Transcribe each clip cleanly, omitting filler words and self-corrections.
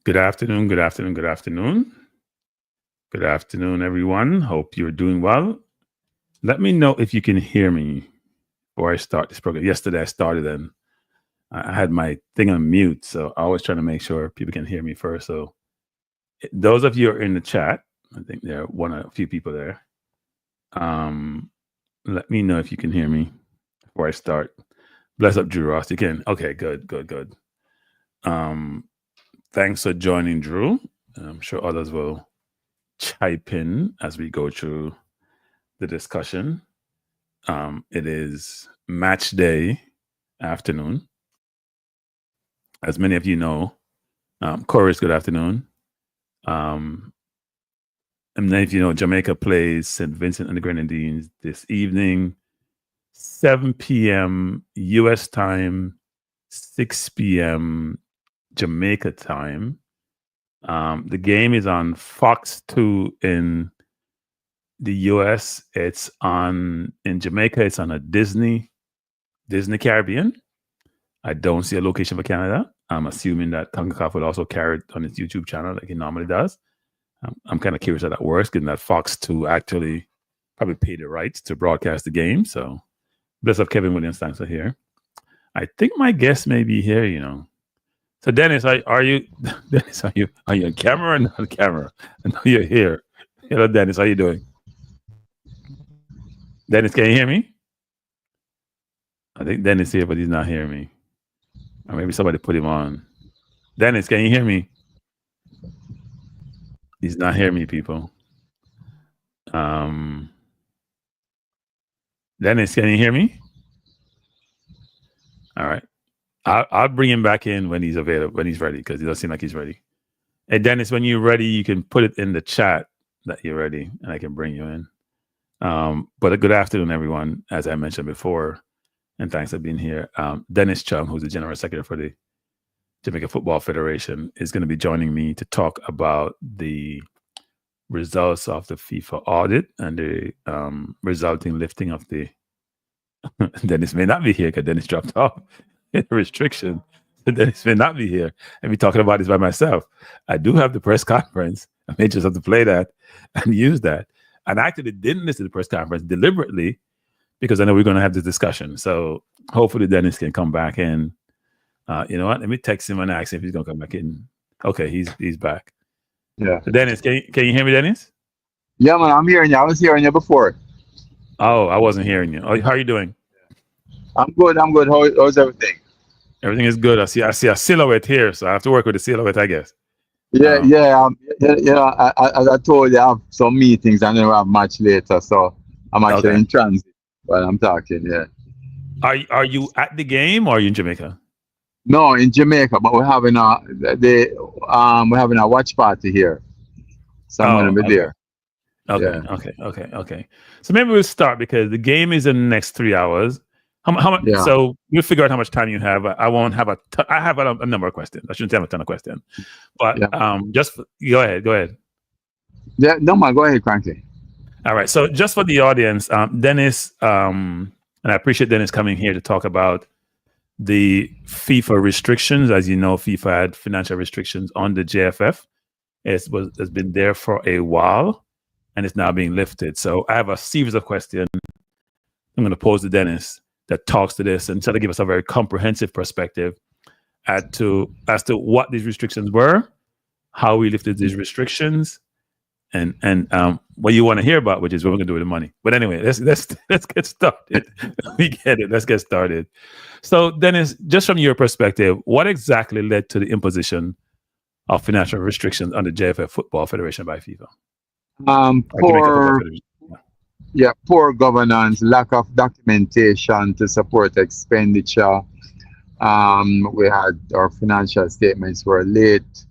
Good afternoon, good afternoon, good afternoon. Good afternoon, everyone. Hope you're doing well. Let me know if you can hear me before I start this program. Yesterday I started and I had my thing on mute, so I always try to make sure people can hear me first. So those of you who are in the chat, I think there are a few people there. Let me know if you can hear me before I start. Bless up, Drew Ross. You can. Okay, good. Thanks for joining, Drew. I'm sure others will chime in as we go through the discussion. It is match day afternoon. As many of you know, Chorus, good afternoon. And many of you know, Jamaica plays St. Vincent and the Grenadines this evening, 7 p.m. U.S. time, 6 p.m. Jamaica time. The game is on Fox 2 in the US. It's in Jamaica. It's on a Disney Caribbean. I don't see a location for Canada. I'm assuming that CONCACAF will also carry it on its YouTube channel like it normally does. I'm kind of curious how that works, given that Fox 2 actually probably paid the rights to broadcast the game. So bless up, Kevin Williams. Thanks for here. I think my guest may be here, you know. So Dennis, are you Dennis? Are you on camera or not on camera? I know you're here. Hello, Dennis. How you doing? Dennis, can you hear me? I think Dennis here, but he's not hearing me. Or maybe somebody put him on. Dennis, can you hear me? He's not hearing me, people. Dennis, can you hear me? All right. I'll bring him back in when he's available, when he's ready, because it doesn't seem like he's ready. Hey, Dennis, when you're ready, you can put it in the chat that you're ready, and I can bring you in. But a good afternoon, everyone, as I mentioned before, and thanks for being here. Dennis Chung, who's the General Secretary for the Jamaica Football Federation, is going to be joining me to talk about the results of the FIFA audit and the resulting lifting of the... Dennis may not be here because Dennis dropped off. Restriction. Dennis may not be here and be talking about this by myself. I do have the press conference. I may just have to play that and use that. And I actually didn't listen to the press conference deliberately because I know we're going to have this discussion. So hopefully Dennis can come back in. You know what? Let me text him and ask him if he's going to come back in. Okay, he's back. Yeah. So Dennis, can you hear me, Dennis? Yeah, man, I'm hearing you. I was hearing you before. Oh, I wasn't hearing you. Oh, how are you doing? I'm good. How's everything? Everything is good. I see a silhouette here, so I have to work with the silhouette, I guess. Yeah. As I told you, I have some meetings and then we have match later, so I'm actually in transit while I'm talking. Yeah. Are you at the game or are you in Jamaica? No, in Jamaica, but we're having a watch party here, so I'm going to be there. Okay. So maybe we'll start because the game is in the next 3 hours. How much? Yeah. So we'll figure out how much time you have. I won't have I have a number of questions. I shouldn't have a ton of questions, but just go ahead. Yeah, no man, go ahead, Cranky. All right. So just for the audience, Dennis, and I appreciate Dennis coming here to talk about the FIFA restrictions. As you know, FIFA had financial restrictions on the JFF. It's been there for a while, and it's now being lifted. So I have a series of questions I'm going to pose to Dennis that talks to this and try to give us a very comprehensive perspective as to what these restrictions were, how we lifted these restrictions, and what you want to hear about, which is what we're going to do with the money. But anyway, let's get started. We get it. Let's get started. So Dennis, just from your perspective, what exactly led to the imposition of financial restrictions on the JFF Football Federation by FIFA? Poor governance, lack of documentation to support expenditure. We had our financial statements were late.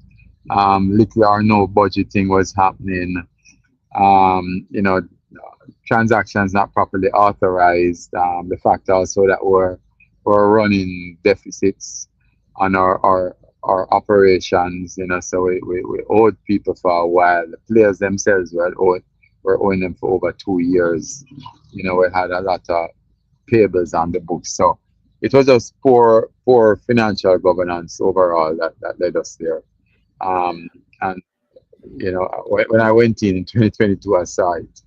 Little or no budgeting was happening. Transactions not properly authorized. The fact also that we're running deficits on our operations. So we owed people for a while. The players themselves were owing them for over 2 years. We had a lot of payables on the books. So it was just poor financial governance overall that led us there. And when I went in 2022, I saw it.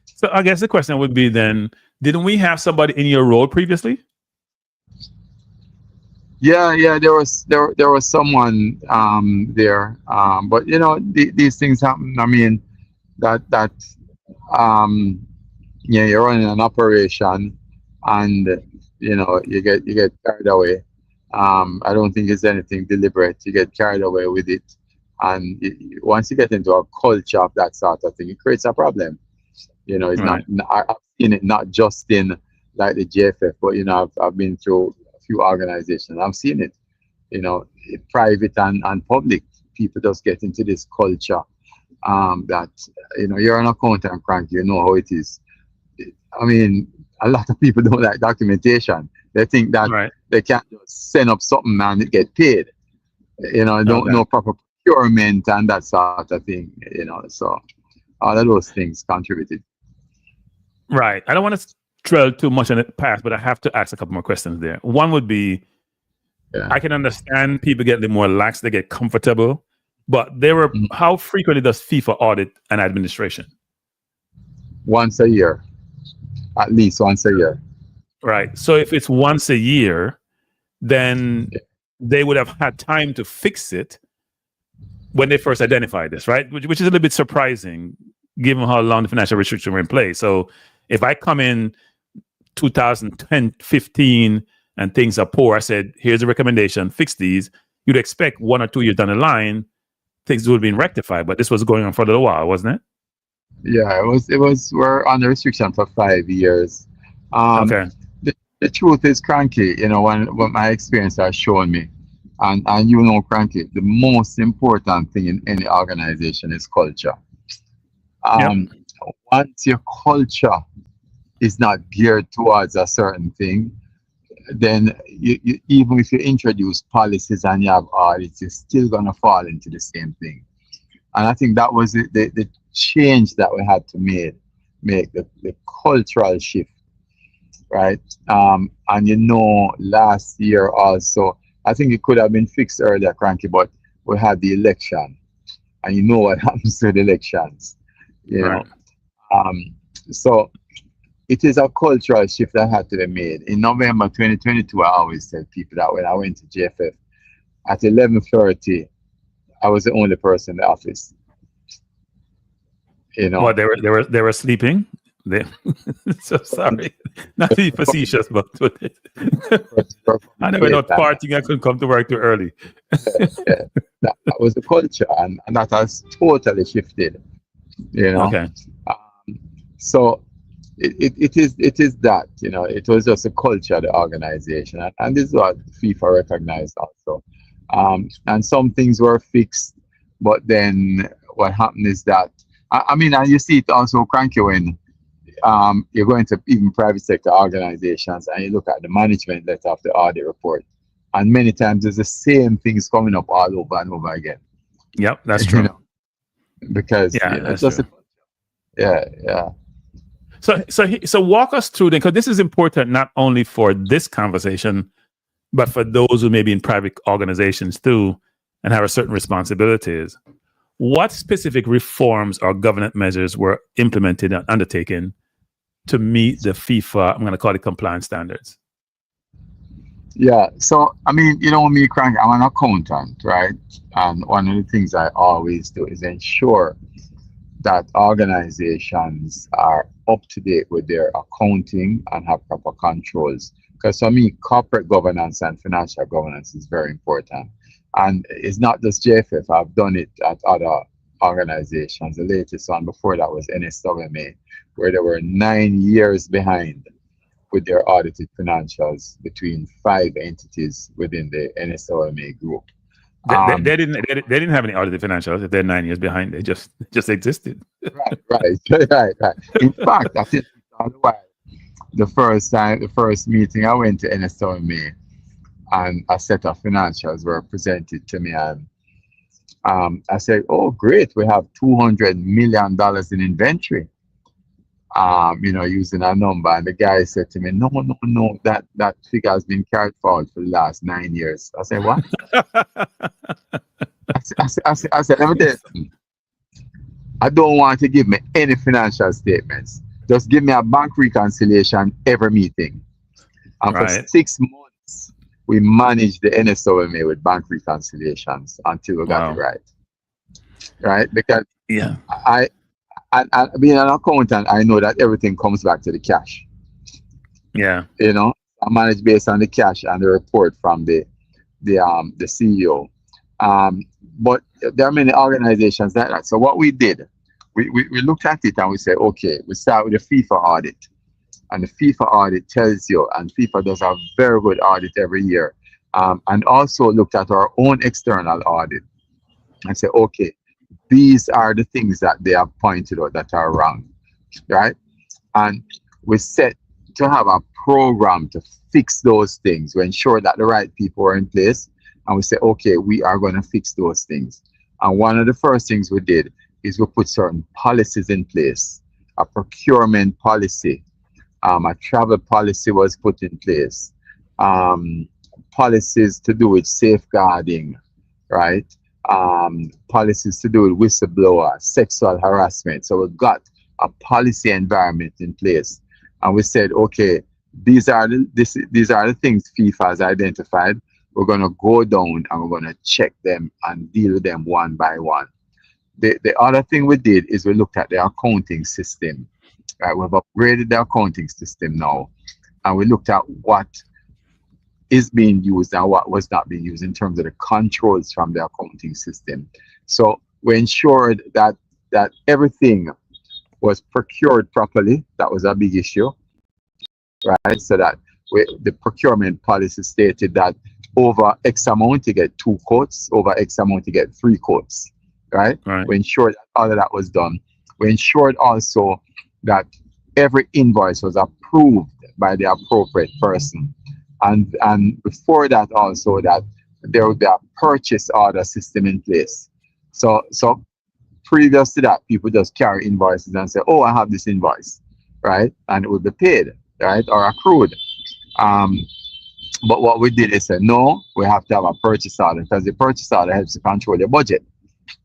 So I guess the question would be then, didn't we have somebody in your role previously? Yeah, there was someone there, but these things happen. I mean, that um, you're running an operation, and you get carried away. I don't think it's anything deliberate. You get carried away with it, and once you get into a culture of that sort of thing, it creates a problem. It's not. Right. I've seen it not just in like the JFF, but I've been through a few organizations. I've seen it. Private and public. People just get into this culture that you're an accountant, crank. You know how it is. I mean, a lot of people don't like documentation. They think that Right. they can just send up something and get paid. Okay. No proper procurement and that sort of thing. So all of those things contributed. Right. I don't want to dwell too much on the past, but I have to ask a couple more questions there. One would be, Yeah. I can understand people get a little more lax, they get comfortable, but Mhm. how frequently does FIFA audit an administration? Once a year, at least once a year. Right. So if it's once a year, then Yeah. they would have had time to fix it when they first identified this, right? Which is a little bit surprising given how long the financial restrictions were in place. So if I come in 2010, 15 and things are poor, I said, here's a recommendation, fix these. You'd expect 1 or 2 years down the line, things would have been rectified, but this was going on for a little while, wasn't it? Yeah, it was we're under restriction for 5 years. Um, Okay. the truth is, cranky. What my experience has shown me, and cranky. The most important thing in any organization is culture. Yep. Um, Once your culture is not geared towards a certain thing, then even if you introduce policies and you have audits, you're still gonna fall into the same thing. And I think that was the change that we had to make the cultural shift, right? And last year also, I think it could have been fixed earlier, cranky, but we had the election, and you know what happens to the elections, you Right. know. So it is a cultural shift that had to be made. In November 2022, I always tell people that when I went to JFF at 11:30, I was the only person in the office. You Well, know, they were sleeping. They, so sorry, not to be facetious, but I never know daytime. partying. I couldn't come to work too early. Yeah, that was the culture, and that has totally shifted. You know, Okay. um, so it is that it was just a culture of the organization, and this is what FIFA recognized also. And some things were fixed, but then what happened is that I mean, and you see it also cranky when you're going to even private sector organizations and you look at the management letter of the audit report, and many times there's the same things coming up all over and over again. Yep, that's You true. know, because Yeah, it's that's just true. yeah. So walk us through then, because this is important not only for this conversation, but for those who may be in private organizations too and have a certain responsibilities. What specific reforms or governance measures were implemented and undertaken to meet the FIFA, I'm going to call it compliance standards? Yeah, so I mean, me, Crank, I'm an accountant, right? And one of the things I always do is ensure that organizations are up to date with their accounting and have proper controls. Because for me, corporate governance and financial governance is very important. And it's not just JFF, I've done it at other organizations. The latest one before that was NSWMA, where they were 9 years behind with their audited financials between 5 entities within the NSOMA group. They, they, Um, they didn't they, they didn't have any audited financials if they're 9 years behind. They just existed. right. In fact, I think all the while, the first meeting I went to NSOMA, and a set of financials were presented to me, and I said, "Oh, great! We have $200 million in inventory." Using a number. And the guy said to me, no, that figure has been carried forward for the last 9 years. I said, what? I said, let me tell you something. I don't want to give me any financial statements. Just give me a bank reconciliation every meeting. And for Right. 6 months, we managed the NSOMA with bank reconciliations until we got it Wow. right. Right? Because Yeah. I being an accountant, I know that everything comes back to the cash. Yeah. You know, I manage based on the cash and the report from the CEO. Um, but there are many organizations like that. So what we did, we looked at it and we said, okay, we start with the FIFA audit. And the FIFA audit tells you, and FIFA does a very good audit every year. And also looked at our own external audit and say, okay, these are the things that they have pointed out that are wrong, right? And we set to have a program to fix those things, to ensure that the right people are in place. And we say, okay, we are going to fix those things. And one of the first things we did is we put certain policies in place, a procurement policy, a travel policy was put in place, um, policies to do with safeguarding, right? Policies to do with whistleblower, sexual harassment. So we got a policy environment in place, and we said, okay, these are the things FIFA has identified. We're going to go down and we're going to check them and deal with them one by one. The other thing we did is we looked at the accounting system. Right, we've upgraded the accounting system now, and we looked at what is being used and what was not being used in terms of the controls from the accounting system. So we ensured that everything was procured properly. That was a big issue, right? So that the procurement policy stated that over X amount you get 2 quotes, over X amount you get 3 quotes, right? Right. We ensured that all of that was done. We ensured also that every invoice was approved by the appropriate person. And before that also that there would be a purchase order system in place. So previous to that, people just carry invoices and say, oh, I have this invoice, right? And it would be paid, right? Or accrued. Um, but what we did is say, no, we have to have a purchase order, because the purchase order helps to control the budget,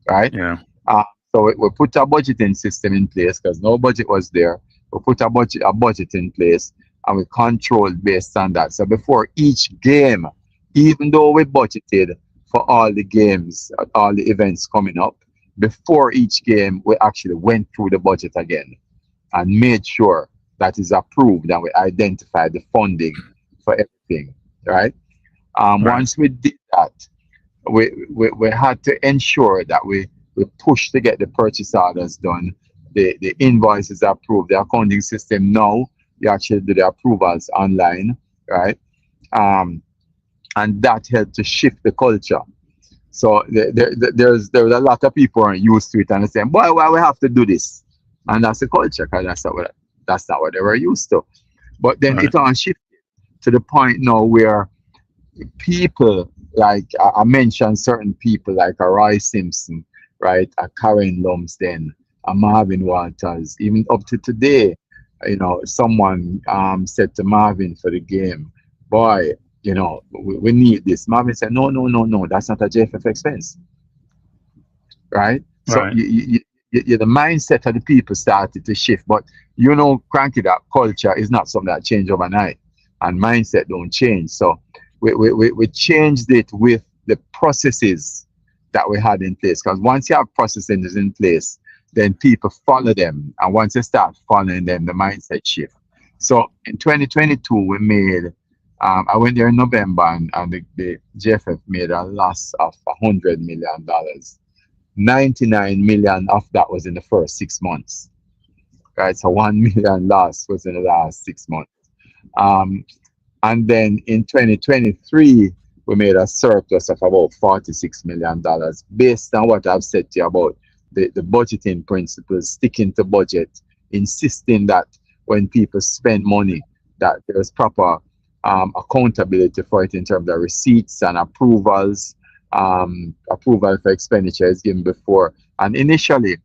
right? Yeah. Uh, so we put a budgeting system in place because no budget was there. We put a budget in place, and we controlled based on that. So before each game, even though we budgeted for all the games, all the events coming up, before each game, we actually went through the budget again and made sure that is approved, and we identified the funding for everything, right? Right. Once we did that, we had to ensure that we push to get the purchase orders done, the invoices approved, the accounting system now, you actually do the approvals online, right? And that helped to shift the culture. So there's a lot of people aren't used to it and they say, boy, why we have to do this? And that's the culture, because that's not what they were used to. But then Right. it all shifted to the point now where people like I mentioned certain people like a Roy Simpson, right? A Karen Lumsden, a Marvin Walters, even up to today, someone said to Marvin for the game, boy, we need this. Marvin said, no, that's not a JFF expense, right? So Right. the mindset of the people started to shift. But cranky, that culture is not something that changed overnight, and mindset don't change. So we changed it with the processes that we had in place. Because once you have processes in place, then people follow them, and once they start following them, the mindset shift. So in 2022, we made. I went there in November, and the JFF made a loss of $100 million. 99 million of that was in the first 6 months, right? So 1 million loss was in the last 6 months. And then in 2023, we made a surplus of about $46 million based on what I've said to you about the budgeting principles, sticking to budget, insisting that when people spend money, that there's proper accountability for it in terms of receipts and approvals. Approval for expenditure is given before. And initially,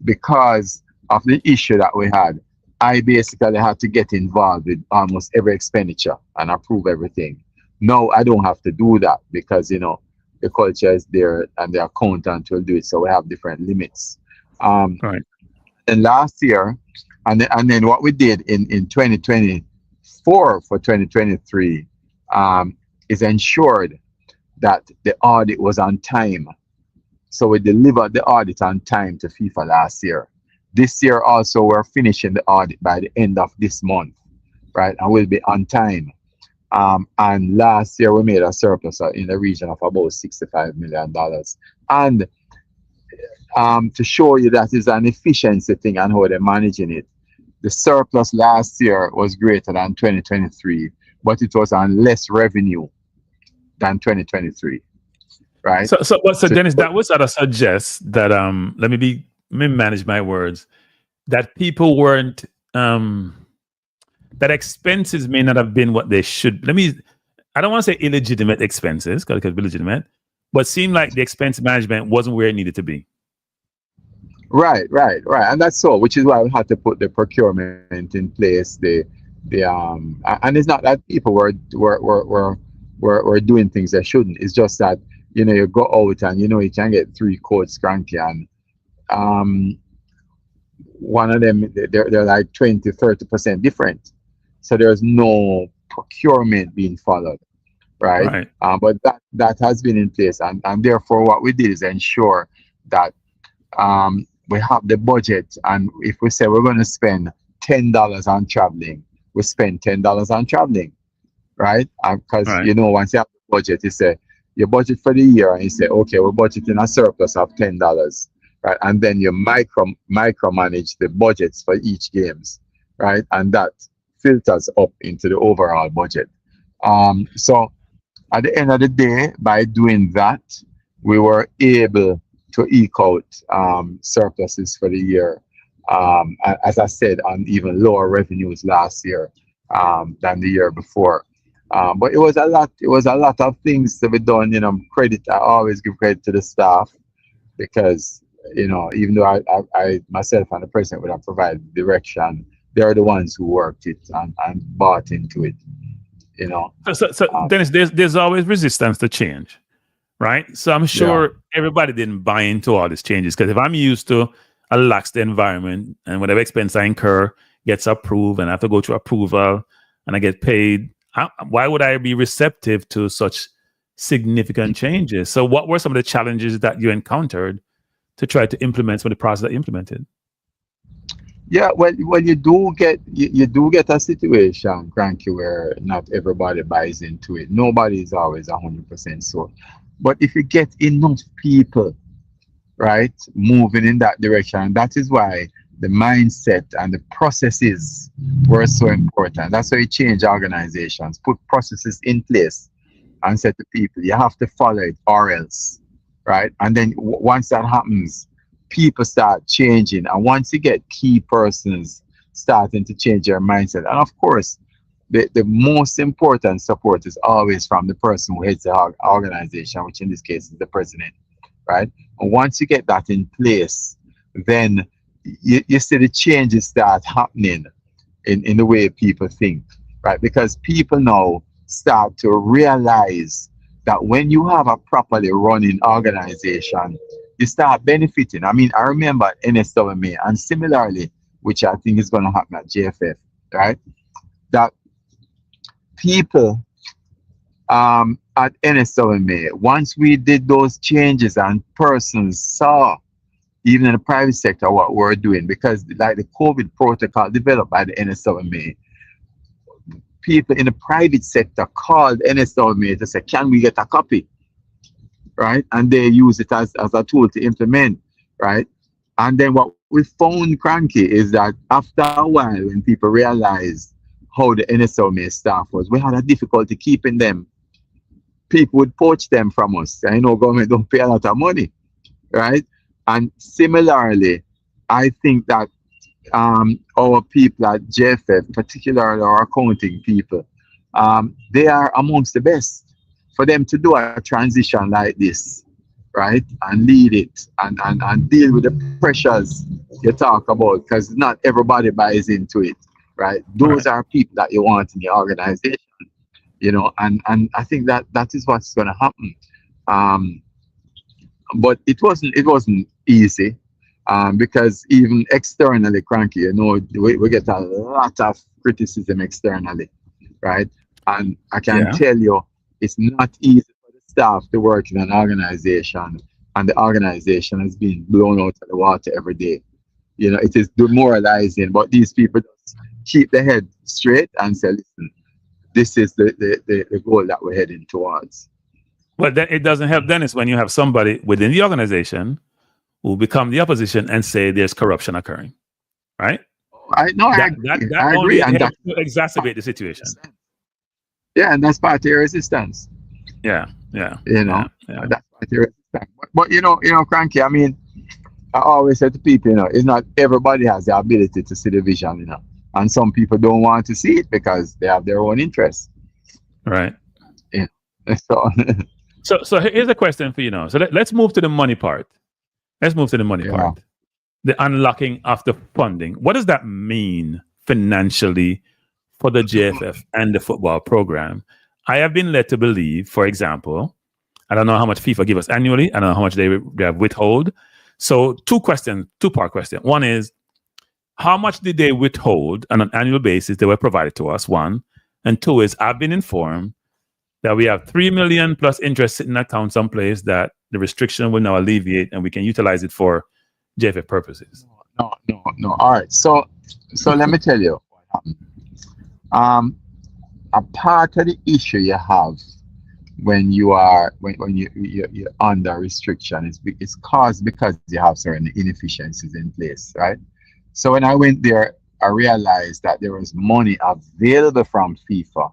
because of the issue that we had, I basically had to get involved with almost every expenditure and approve everything. Now I don't have to do that because the culture is there and the accountant will do it. So we have different limits. Um, Right. and last year, and then what we did in 2024 for 2023 is ensured that the audit was on time. So we delivered the audit on time to FIFA last year. This year also we're finishing the audit by the end of this month, right? And we'll be on time. And last year we made a surplus in the region of about $65 million. And to show you that is an efficiency thing and how they're managing it, the surplus last year was greater than 2023, but it was on less revenue than 2023, right? So So, Dennis, that would sort of suggest that let me manage my words, that people weren't that expenses may not have been what they should. I don't want to say illegitimate expenses, because it could be legitimate, but seemed like the expense management wasn't where it needed to be. right, and that's so, which is why we had to put the procurement in place. And it's not that people were doing things they shouldn't. It's just that you go out and you can get 3 codes cranky, and one of them they're like 20-30% different. So there's no procurement being followed, right? Right. But that has been in place, and therefore what we did is ensure that we have the budget, and if we say we're going to spend $10 on traveling, we spend $10 on traveling, right? Because Right. once you have the budget, you say your budget for the year, and you say, okay, we're budgeting a surplus of $10, right? And then you micromanage the budgets for each games, right? And that filters up into the overall budget. So at the end of the day, by doing that, we were able to eke out surpluses for the year. As I said, on even lower revenues last year than the year before. But it was a lot. It was a lot of things to be done. Credit. I always give credit to the staff, because even though I myself and the president would have provided direction, they're the ones who worked it and bought into it. So Dennis, there's always resistance to change, right? So I'm Yeah. sure everybody didn't buy into all these changes, because if I'm used to a laxed environment and whatever expense I incur gets approved and I have to go through approval and I get paid, why would I be receptive to such significant changes? So what were some of the challenges that you encountered to try to implement some of the process that you implemented? Yeah, well, you do get a situation, Cranky, where not everybody buys into it. Nobody is always 100% so. But if you get enough people, right, moving in that direction, that is why the mindset and the processes were so important. That's why you change organizations, put processes in place, and say to people, you have to follow it or else, right? And then once that happens, people start changing, and once you get key persons starting to change their mindset, and of course the most important support is always from the person who heads the organization, which in this case is the president, right? And once you get that in place, then you see the changes start happening in the way people think, right? Because people now start to realize that when you have a properly running organization, you start benefiting. I mean, I remember NSWMA, and similarly, which I think is going to happen at JFF, right? That people at NSWMA, once we did those changes and persons saw, even in the private sector, what we're doing, because like the COVID protocol developed by the NSWMA, people in the private sector called NSWMA to say, can we get a copy? Right? And they use it as a tool to implement, right? And then what we found, Cranky, is that after a while, when people realized how the NSWMA staff was, we had a difficulty keeping them. People would poach them from us. I know government don't pay a lot of money, right? And similarly, I think that our people at JFF, particularly our accounting people, they are amongst the best for them to do a transition like this, right? And lead it and deal with the pressures you talk about, because not everybody buys into it, right? Those Right. are people that you want in the organization, and I think that is what's going to happen. Um, but it wasn't easy, because even externally, Cranky, we get a lot of criticism externally, right? And I can Yeah. tell you, it's not easy for the staff to work in an organization, and the organization has been blown out of the water every day. It is demoralizing, but these people just keep their head straight and say, listen, this is the goal that we're heading towards. But then it doesn't help, Dennis, when you have somebody within the organization who become the opposition and say there's corruption occurring, right? I no, I That agree. that I agree, only and helps that's to exacerbate the situation. yeah, and that's part of your resistance. Yeah, yeah, You yeah, know, yeah. that's part of your resistance. But Cranky. I mean, I always say to people, it's not everybody has the ability to see the vision, and some people don't want to see it because they have their own interests. Right. You So So here's a question for you now. So let's move to the money part. Let's move to the money yeah, part. The unlocking of the funding. What does that mean financially for the JFF and the football program? I have been led to believe, for example, I don't know how much FIFA give us annually. I don't know how much they have withhold. So two-part question. One is, how much did they withhold on an annual basis they were provided to us? One. And two is, I've been informed that we have 3 million plus interest sitting in account someplace that the restriction will now alleviate and we can utilize it for JFF purposes. no. All right. So let me tell you what happened. A part of the issue you have when you're under restriction is caused because you have certain inefficiencies in place, right? So when I went there, I realized that there was money available from FIFA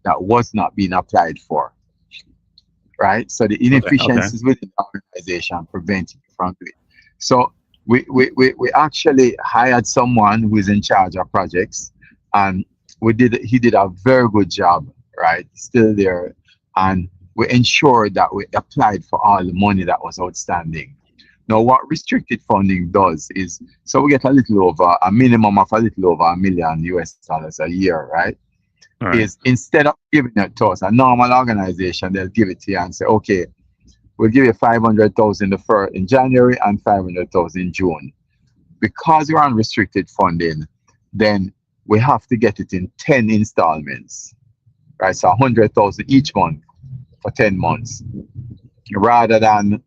that was not being applied for, right? So the Okay. inefficiencies within the organization prevented me from doing it. So we actually hired someone who is in charge of projects, and he did a very good job, right? Still there, and we ensured that we applied for all the money that was outstanding. Now, what restricted funding does is, so we get a minimum of a little over $1 million a year, right? All right. Is instead of giving it to us, a normal organization, they'll give it to you and say, okay, we'll give you 500,000 in January and 500,000 in June. Because you're on restricted funding, then we have to get it in 10 installments, right? So 100,000 each month for 10 months, rather than,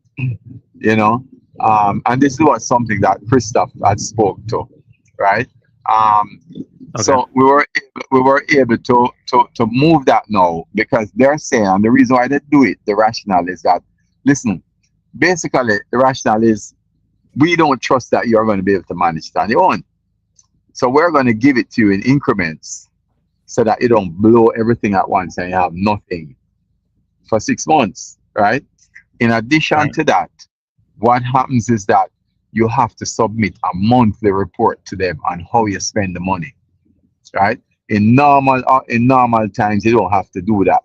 and this was something that Christoph had spoke to, right? Okay. So we were able to move that now, because they're saying, and the reason why they do it, the rationale is that, listen, basically the rationale is, we don't trust that you're going to be able to manage it on your own. So we're going to give it to you in increments so that you don't blow everything at once and you have nothing for 6 months, right? In addition to that, what happens is that you have to submit a monthly report to them on how you spend the money, right? In normal times, you don't have to do that,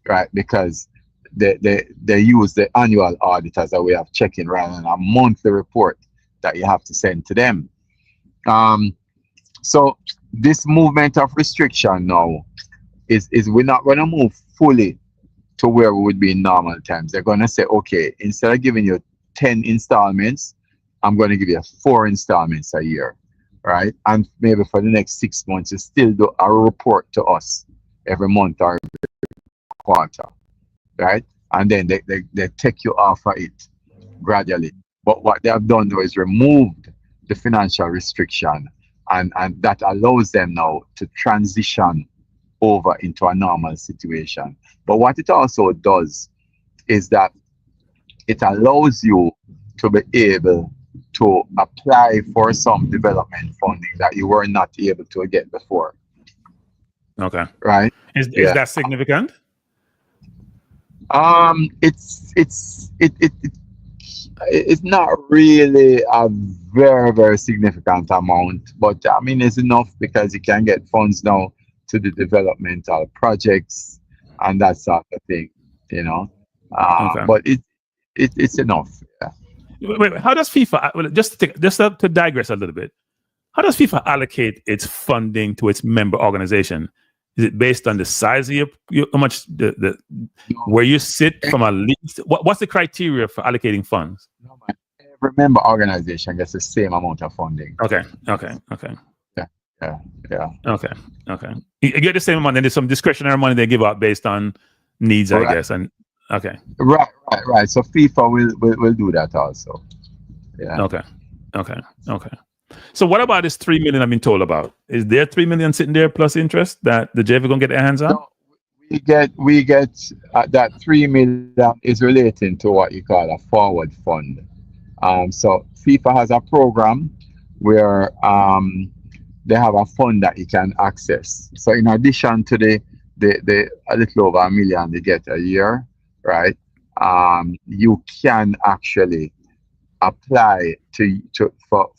right? Because they use the annual audit as a way of checking, rather than a monthly report that you have to send to them. So this movement of restriction now is we're not going to move fully to where we would be in normal times. They're going to say, okay, instead of giving you 10 installments, I'm going to give you 4 installments a year, right? And maybe for the next 6 months, you still do a report to us every month or every quarter, right? And then they take you off of it gradually. But what they have done though is removed the financial restriction, and that allows them now to transition over into a normal situation. But what it also does is that it allows you to be able to apply for some development funding that you were not able to get before. Okay. Right? Is that significant? It's not really a very, very significant amount, but I mean, it's enough because you can get funds now to the developmental projects and that sort of thing, Okay. but it's enough. Yeah. Wait, how does FIFA, to digress a little bit, how does FIFA allocate its funding to its member organization? Is it based on the size of your how much the No, where you sit from a league? What's the criteria for allocating funds? no, man. Every member organization gets the same amount of funding. Okay. Yeah, yeah, yeah. Okay. You get the same amount, and there's some discretionary money they give out based on needs, I Right, guess. And okay. right. So FIFA will do that also. Yeah. Okay. So what about this 3 million I've been told about? Is there 3 million sitting there plus interest that the JV gonna get their hands on? So we get that 3 million is relating to what you call a forward fund. So FIFA has a program where they have a fund that you can access. So in addition to the a little over 1 million they get a year, right? You can actually apply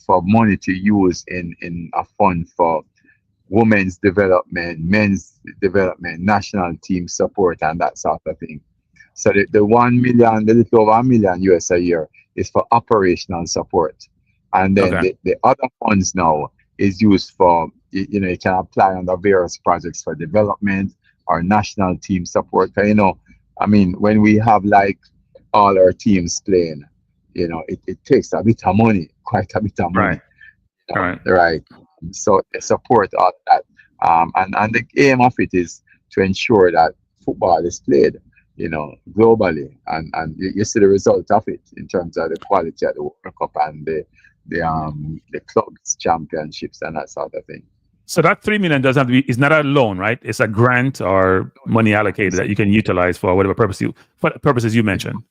for money to use in a fund for women's development, men's development, national team support, and that sort of thing. So the 1 million, the little over 1 million US a year is for operational support. And then Okay. the other funds now is used for, you can apply under various projects for development or national team support. I mean, when we have like all our teams playing, it takes a bit of money, quite a bit of money, Right. All right. right? So they support all that. And the aim of it is to ensure that football is played, globally, and you see the result of it in terms of the quality of the World Cup and the clubs championships and that sort of thing. So that 3 million doesn't have to be. It's not a loan, right? It's a grant or money allocated that you can utilize for whatever purposes you mentioned.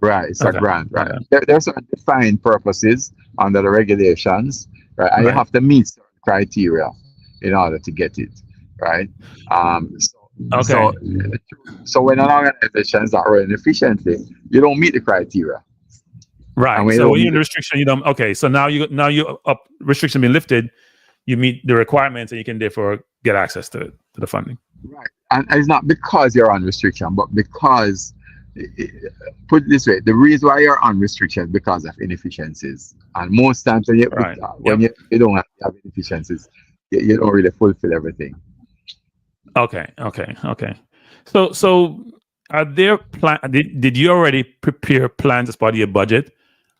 Right, it's a Okay. grant, right? Okay. There's certain defined purposes under the regulations, right? And you Right. have to meet certain criteria in order to get it, right? Okay. So when an organization is not running efficiently, you don't meet the criteria. And Right. when you So don't when you're meet in the restriction, you don't. Okay. So now you up restriction being lifted, you meet the requirements, and you can therefore get access to the funding. right, and it's not because you're on restriction, but because put it this way, the reason why you're on restriction is because of inefficiencies. And most times Right. when you don't have inefficiencies, you don't really fulfill everything. Okay. So are there did you already prepare plans as part of your budget?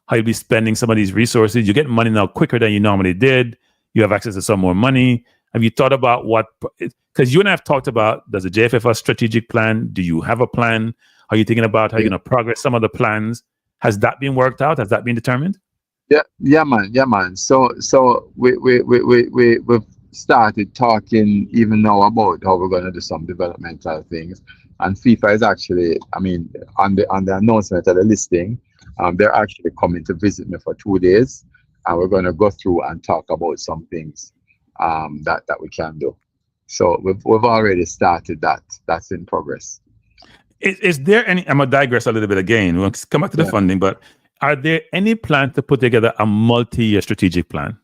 How you'll be spending some of these resources? You get money now quicker than you normally did. You have access to some more money. Have you thought about what? Because you and I have talked about, does the JFF have a strategic plan? Do you have a plan? Are you thinking about how you're going to progress some of the plans? Has that been worked out? Has that been determined? Yeah, man. So we've started talking even now about how we're going to do some developmental things. And FIFA is actually, I mean, on the announcement of the listing, they're actually coming to visit me for 2 days, and we're going to go through and talk about some things that we can do. So we've already started that. That's in progress. Is there any? I'm gonna digress a little bit again. We'll come back to the funding, but are there any plans to put together a multi-year strategic plan?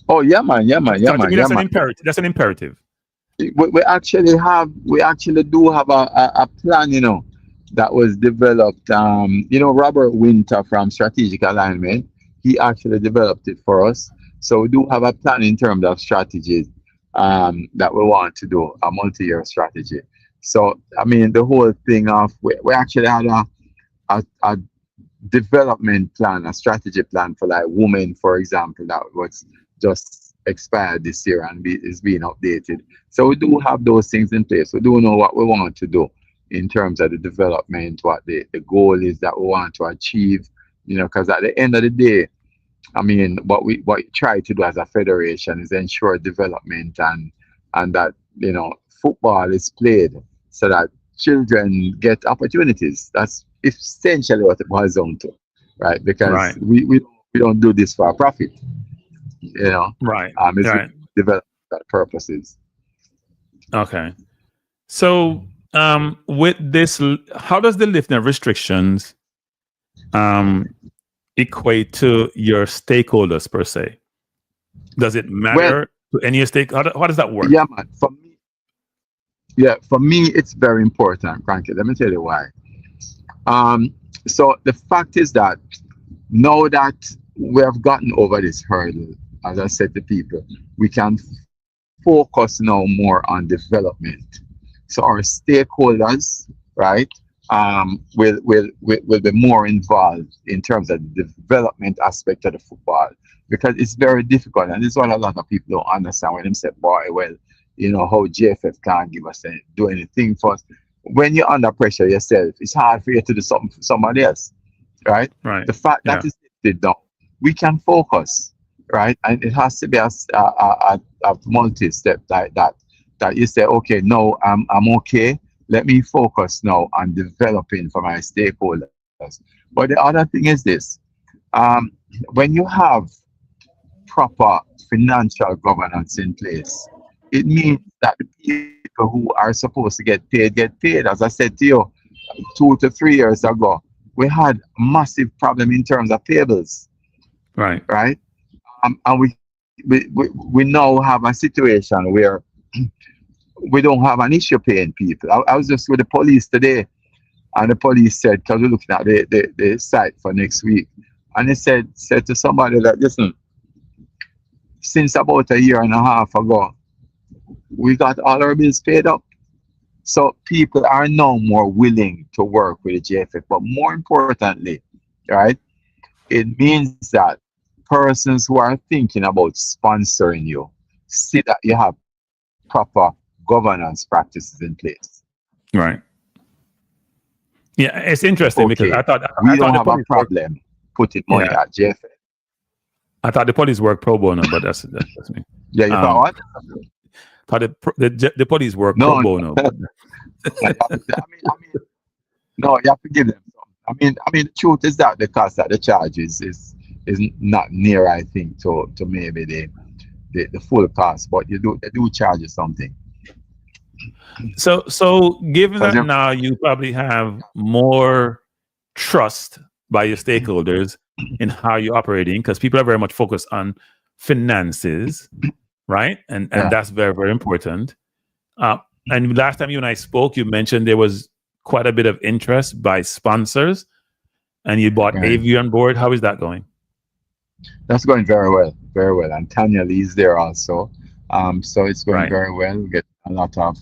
Oh yeah, man. That's an imperative. We actually do have a plan, that was developed. Robert Winter from Strategic Alignment, he actually developed it for us. So we do have a plan in terms of strategies that we want to do, a multi-year strategy. So I mean, the whole thing of we actually had a development plan, a strategy plan for like women, for example, that was just expired this year and is being updated. So we do have those things in place. We do know what we want to do in terms of the development, what the goal is that we want to achieve, because at the end of the day, I mean, what we try to do as a federation is ensure development and that, football is played so that children get opportunities. That's essentially what it boils down to, right? Because we don't do this for a profit, Right. It's Right. development purposes. Okay. So with this, how does the lifting of restrictions equate to your stakeholders per se? Does it matter to any stake? How does that work? Yeah, man. For me, it's very important, frankly. Let me tell you why. So the fact is that now that we have gotten over this hurdle, as I said to people, we can focus now more on development. So our stakeholders, right, will be more involved in terms of the development aspect of the football, because it's very difficult, and this is what a lot of people don't understand when they say, "Boy, well, how JFF can't give us do anything for us." When you're under pressure yourself, it's hard for you to do something for somebody else, right? Right. The fact Yeah. that is lifted down, we can focus, right? And it has to be a multi-step like that. That you say, okay, no, I'm okay. Let me focus now on developing for my stakeholders. But the other thing is this: um, when you have proper financial governance in place, it means that the people who are supposed to get paid. As I said to you, 2 to 3 years ago, we had massive problem in terms of tables, Right. right? And we now have a situation where we don't have an issue paying people. I was just with the police today, and the police said, because we're looking at the site for next week, and they said to somebody that, listen, since about a year and a half ago, we got all our bills paid up. So people are now more willing to work with the JFF. But more importantly, right, it means that persons who are thinking about sponsoring you see that you have proper governance practices in place. Right. Yeah, it's interesting because Okay, I we thought don't the have a police work. problem putting money Yeah, at JFF. I thought the police work pro bono, but that's me. Yeah, you thought Um, what? thought the police work pro No, bono, but no, you have to give them some. The truth is that the cost that the charge is not near, I think, to maybe the full cost, but they do charge you something. so given So that now you probably have more trust by your stakeholders in how you're operating, because people are very much focused on finances, right? And yeah, that's very, very important. And last time you and I spoke, you mentioned there was quite a bit of interest by sponsors, and you bought right. AV on board. How is that going? That's going very well, very well. And Tanya Lee's there also. So it's going Right. very well. We get a lot of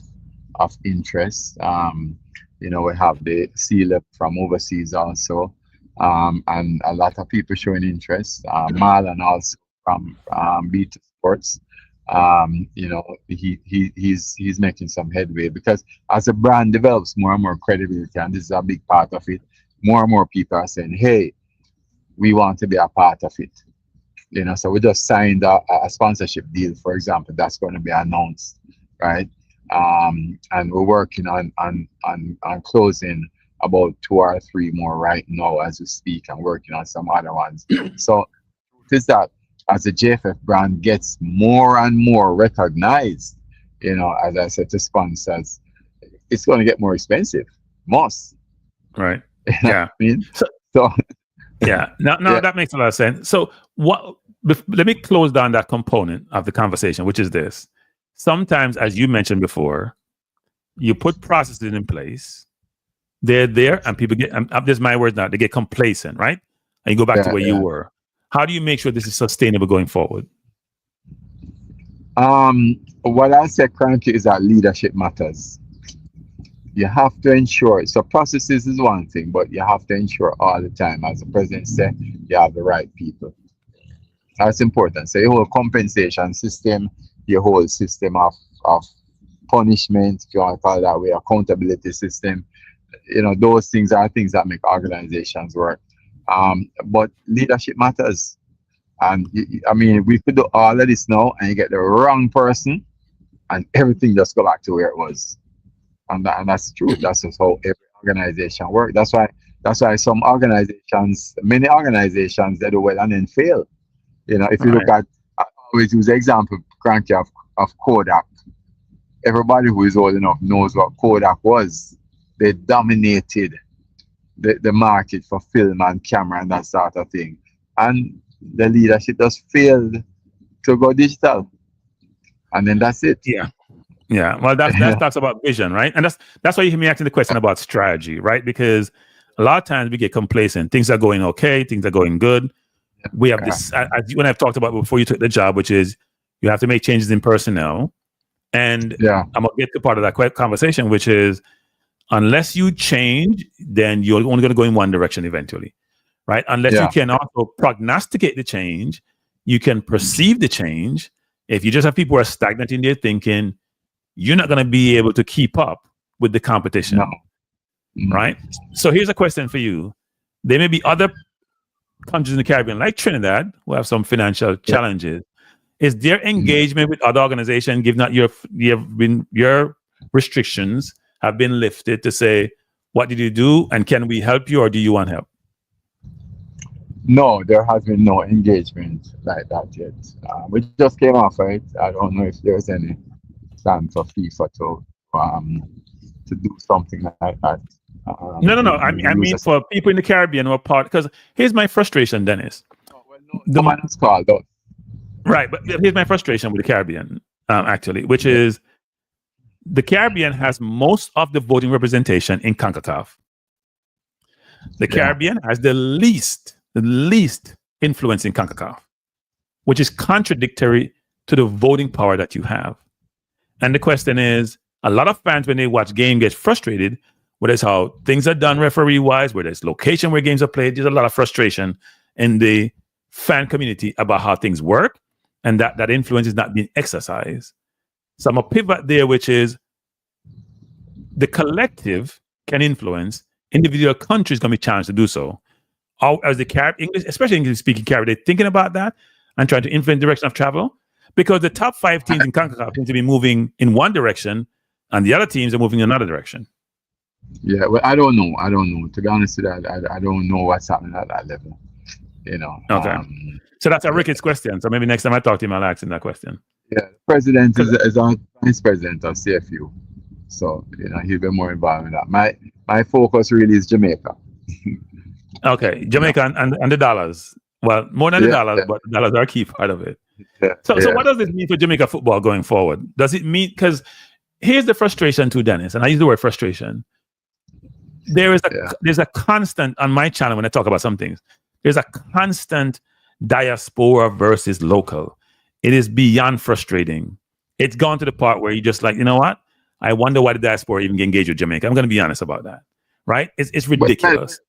interest. We have the C level from overseas also. And a lot of people showing interest. Marlon also from B2 Sports. He's making some headway, because as the brand develops more and more credibility, and this is a big part of it, more and more people are saying, hey, we want to be a part of it. So we just signed a sponsorship deal, for example, that's going to be announced, right? And we're working on closing about 2 or 3 more right now as we speak, and working on some other ones. So it is that as the JFF brand gets more and more recognized, as I said to sponsors, it's going to get more expensive. Must. Right. You know Yeah. what I mean? So So yeah. No, yeah, that makes a lot of sense. So let me close down that component of the conversation, which is this. Sometimes, as you mentioned before, you put processes in place, they're there, and people get, this is my words now, they get complacent, right? And you go back to where you yeah. were. How do you make sure this is sustainable going forward? What I say currently is that leadership matters. You have to ensure, so processes is one thing, but you have to ensure all the time, as the president said, you have the right people. That's important. So your whole compensation system, your whole system of punishment, if you want to call it that way, accountability system, those things are things that make organizations work. But leadership matters. And we could do all of this now, and you get the wrong person, and everything just go back to where it was. And that's the truth. That's just how every organization works. That's why many organizations, they do well and then fail. If you look Right. at, I always use the example, Cranky, of Kodak. Everybody who is old enough knows what Kodak was. They dominated the market for film and camera and that sort of thing. And the leadership just failed to go digital. And then that's it. Yeah. Yeah. Well, that talks about vision, right? And that's why you hear me asking the question about strategy, right? Because a lot of times we get complacent. Things are going okay, things are going good. We have this, as you and I've talked about before you took the job, which is you have to make changes in personnel. And Yeah. I'm going to get to part of that conversation, which is unless you change, then you're only going to go in one direction eventually, right? Unless you can also prognosticate the change, you can perceive the change. If you just have people who are stagnant in their thinking, you're not going to be able to keep up with the competition, right? So here's a question for you. There may be other countries in the Caribbean, like Trinidad, who have some financial challenges. Is their engagement with other organizations, given that your restrictions have been lifted, to say, what did you do and can we help you, or do you want help? No, there has been no engagement like that yet. We just came off it. I don't know if there's any plan for FIFA to do something like that. No. I mean for people in the Caribbean who are part, because here's my frustration, Dennis. No one has called us. Right, but here's my frustration with the Caribbean, actually, which is the Caribbean has most of the voting representation in CONCACAF. The Caribbean has the least influence in CONCACAF, which is contradictory to the voting power that you have. And the question is, a lot of fans, when they watch game, get frustrated, whether it's how things are done referee-wise, whether it's location where games are played. There's a lot of frustration in the fan community about how things work, and that influence is not being exercised. So I'm a pivot there, which is the collective can influence. Individual countries going to be challenged to do so. As the English, especially English-speaking Caribbean, they're thinking about that and trying to influence the direction of travel, because the top 5 teams in CONCACAF seem to be moving in one direction, and the other teams are moving in another direction. Yeah, well, I don't know. To be honest with you, I don't know what's happening at that level. You know. Okay. So that's a Ricketts question. So maybe next time I talk to him, I'll ask him that question. Yeah, the president is our vice president of CFU. So, he'll be more involved in that. My focus really is Jamaica. Okay, Jamaica and the dollars. Well, more than the dollars, but the dollars are a key part of it. So what does this mean for Jamaica football going forward? Does it mean, because here's the frustration too, Dennis, and I use the word frustration. There's a constant on my channel when I talk about some things. There's a constant diaspora versus local. It is beyond frustrating. It's gone to the part where you just like, you know what? I wonder why the diaspora even get engaged with Jamaica. I'm going to be honest about that, right? It's ridiculous.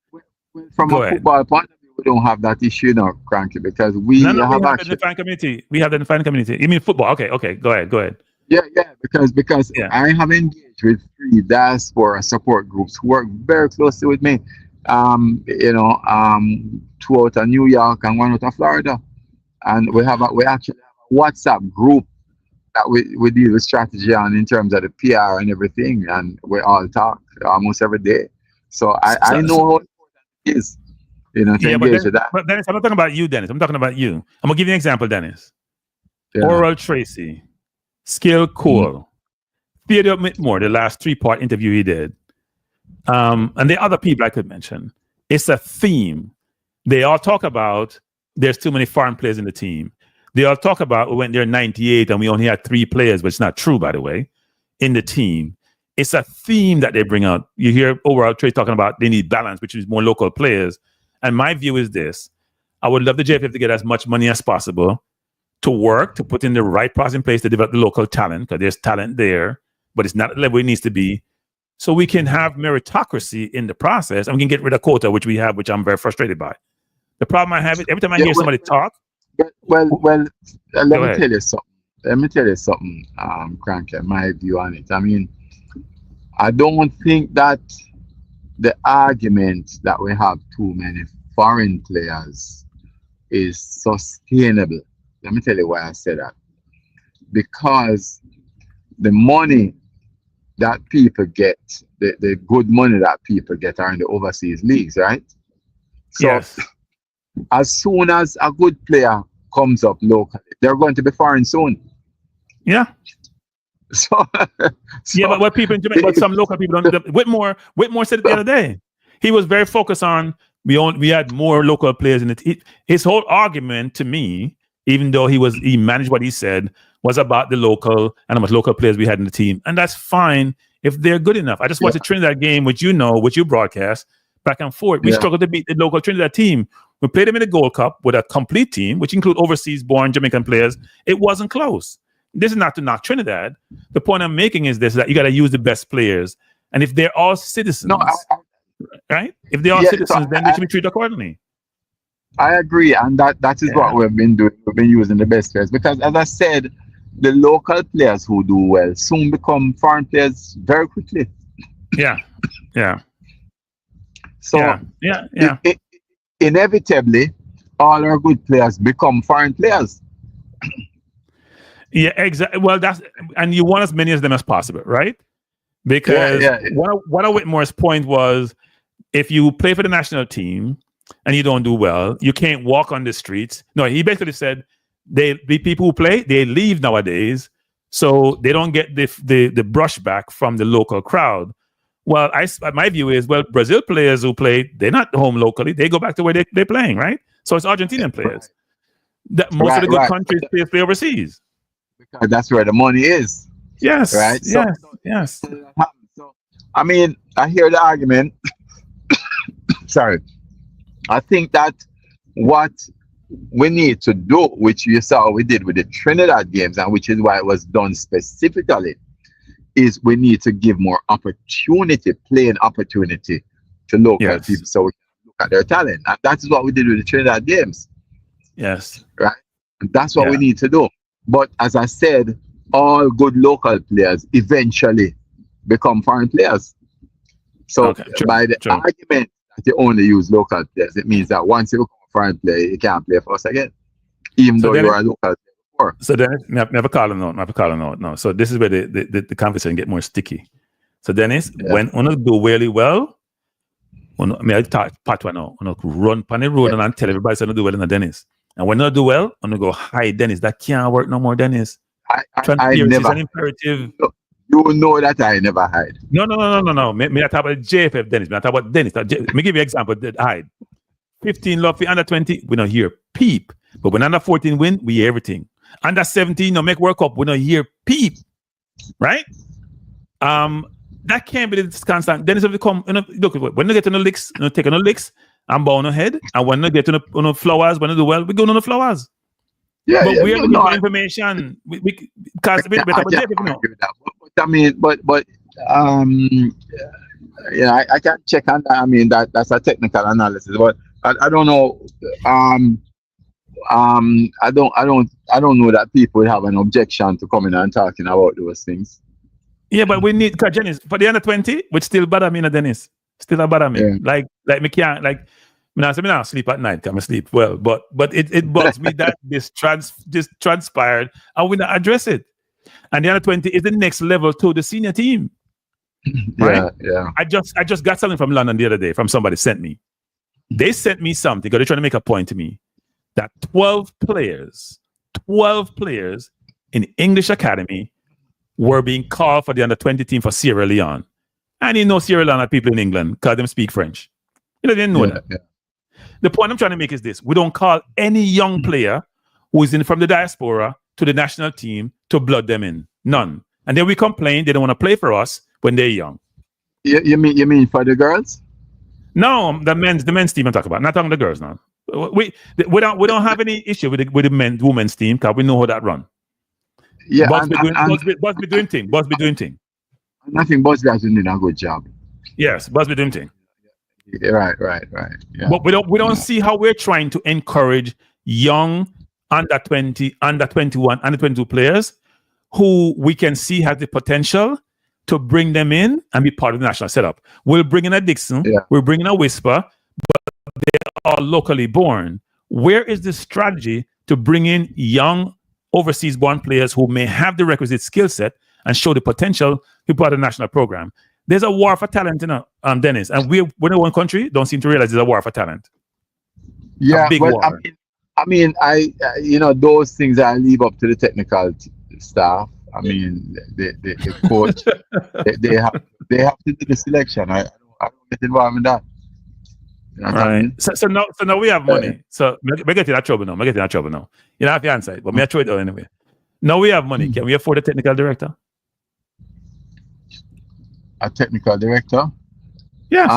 From a football point of view, we don't have that issue now, Cranky, because we have actually... the fan community. We have the fan community. You mean football? Okay. Go ahead. Yeah, because I have engaged with 3 diaspora support groups who work very closely with me. 2 out of New York and 1 out of Florida, and we actually have a WhatsApp group that we deal with strategy on in terms of the PR and everything, and we all talk almost every day. So I know how important it is, to engage with that. But Dennis, I'm not talking about you, Dennis. I'm talking about you. I'm gonna give you an example, Dennis. Oral Tracy, Skill Cool, Theodore Whitmore, the last 3-part interview he did. And the other people I could mention. It's a theme. They all talk about there's too many foreign players in the team. They all talk about we went there in 98 and we only had 3 players, which is not true, by the way, in the team. It's a theme that they bring out. You hear overall Trey talking about they need balance, which is more local players. And my view is this. I would love the JFF to get as much money as possible to work, to put in the right process in place to develop the local talent, because there's talent there, but it's not at the level it needs to be. So we can have meritocracy in the process, and we can get rid of quota, which we have, which I'm very frustrated by. The problem I have is every time I hear somebody talk. Well, let me tell you something. Cranky, my view on it. I mean, I don't think that the argument that we have too many foreign players is sustainable. Let me tell you why I say that. Because the money that people get, the good money that people get are in the overseas leagues, right? So as soon as a good player comes up locally, they're going to be foreign soon. Yeah. So but what people in Jamaica, but some local people don't. Whitmore said it the other day. He was very focused on we had more local players in it. His whole argument to me, even though he managed what he said, was about the local and how much local players we had in the team, and that's fine if they're good enough. I just watched the Trinidad game, which which you broadcast back and forth. We struggled to beat the local Trinidad team. We played them in the Gold Cup with a complete team, which include overseas-born Jamaican players. It wasn't close. This is not to knock Trinidad. The point I'm making is this: that you got to use the best players, and if they're all citizens, right? If they're all citizens, then they should be treated accordingly. I agree, and that is what we've been doing. We've been using the best players because, as I said, the local players who do well soon become foreign players very quickly. Yeah. So inevitably, all our good players become foreign players. Yeah, exactly. Well, and you want as many of them as possible, right? Because one of Whitmore's point was, if you play for the national team and you don't do well, you can't walk on the streets. No, he basically said the people who play, they leave nowadays, so they don't get the brushback from the local crowd. Well, my view is, well, Brazil players who play, they're not home locally. They go back to where they're playing, right? So it's Argentinian players. Most of the good countries play overseas. Because that's where the money is. Yes. Right? Yes. So, I mean, I hear the argument. Sorry. I think that what we need to do, which you saw we did with the Trinidad games, and which is why it was done specifically, is we need to give more playing opportunity to local people so we can look at their talent. And that is what we did with the Trinidad games. Yes. Right? And that's what we need to do. But as I said, all good local players eventually become foreign players. So by the argument that you only use local players, it means that once you become a foreign player, you can't play for us again, even though you're a local player before. So then, never call them out. No. So this is where the conversation get more sticky. So Dennis, when you do really well, I talk part one now, run on the road and tell everybody to do well in the Dennis. And when you do well, I'm gonna go, hi Dennis, that can't work no more, Dennis. Transparency is an imperative. You know that I never hide. No. Me I talk about JFF Dennis. Me I talk about Dennis. Let me give you an example. Hide. 15 love for under 20, we don't hear peep. But when under 14 win, we hear everything. Under 17, no make World Cup, we don't hear peep. Right? That can't be the constant. Dennis have to come. Look, when you get to the licks, take on the licks, I'm bound ahead. And when you get to the flowers, when you do well, we go on the flowers. Yeah, but we're looking for information. We cast a bit better. I can't check on that. I mean, that's a technical analysis, but I don't know. I don't know that people have an objection to coming and talking about those things. Yeah, but we need, because Dennis, for the under 20, which still bother me, Dennis. Still bother me. Yeah. Like me can't, like, I don't sleep at night. I sleep well, but it bugs me that this transpired and we not address it. And the under 20 is the next level to the senior team. Right? Yeah. I just got something from London the other day from somebody sent me. They sent me something because they're trying to make a point to me that 12 players in English Academy were being called for the under 20 team for Sierra Leone. And you know Sierra Leone are people in England because them speak French. They didn't know that. Yeah. The point I'm trying to make is this. We don't call any young player who is in from the diaspora to the national team to blood them in. None. And then we complain they don't want to play for us when they're young. You mean for the girls? No, the men's team I'm talking about. Not talking the girls now. We don't have any issue with the women's team because we know how that run. Yeah, Busby doing thing. I think Busby has been doing a good job. Yes, Busby doing thing. Right. Yeah. But we don't see how we're trying to encourage young under 20, under 21, under 22 players who we can see have the potential to bring them in and be part of the national setup. We'll bring in a Dixon, we'll bring in a Whisper, but they are locally born. Where is the strategy to bring in young overseas born players who may have the requisite skill set and show the potential to be part of the national program? There's a war for talent, Dennis, and we're in one country don't seem to realize there's a war for talent. Yeah, war. I mean, those things I leave up to the technical staff. I mean, the coach, they have to do the selection. I don't get involved in that. You know right. I mean? So now we have money. So we get in that trouble now. You don't have to answer it, but me I throw it out anyway. Now we have money. Can we afford a technical director? A technical director? Yes.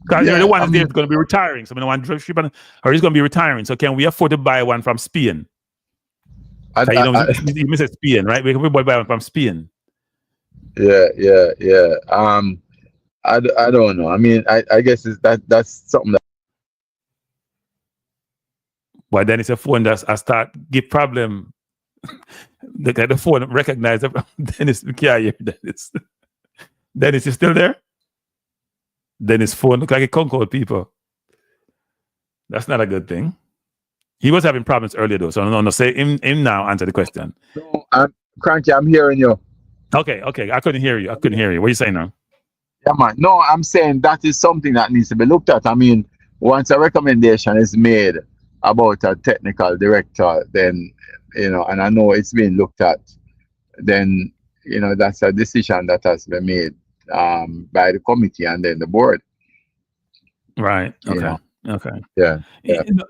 Because the one is going to be retiring. So we don't want or he's going to be retiring. So can we afford to buy one from Spain? I, You I, know, I, you miss Spain, right? We're from Spain. yeah. I don't know. I mean, I guess that's something that But then it's a phone that's I start give problem. The phone recognize it. Dennis, we can't hear Dennis. Dennis, you still there? Dennis' phone look like a Concord people. That's not a good thing. He was having problems earlier though, so no. Say him now. Answer the question. no, I'm cranky. I'm hearing you. Okay. I couldn't hear you. What are you saying now? Yeah, man. No, I'm saying that is something that needs to be looked at. I mean, once a recommendation is made about a technical director, then and I know it's being looked at, then that's a decision that has been made by the committee and then the board. Right. You Okay. know. Okay. Yeah.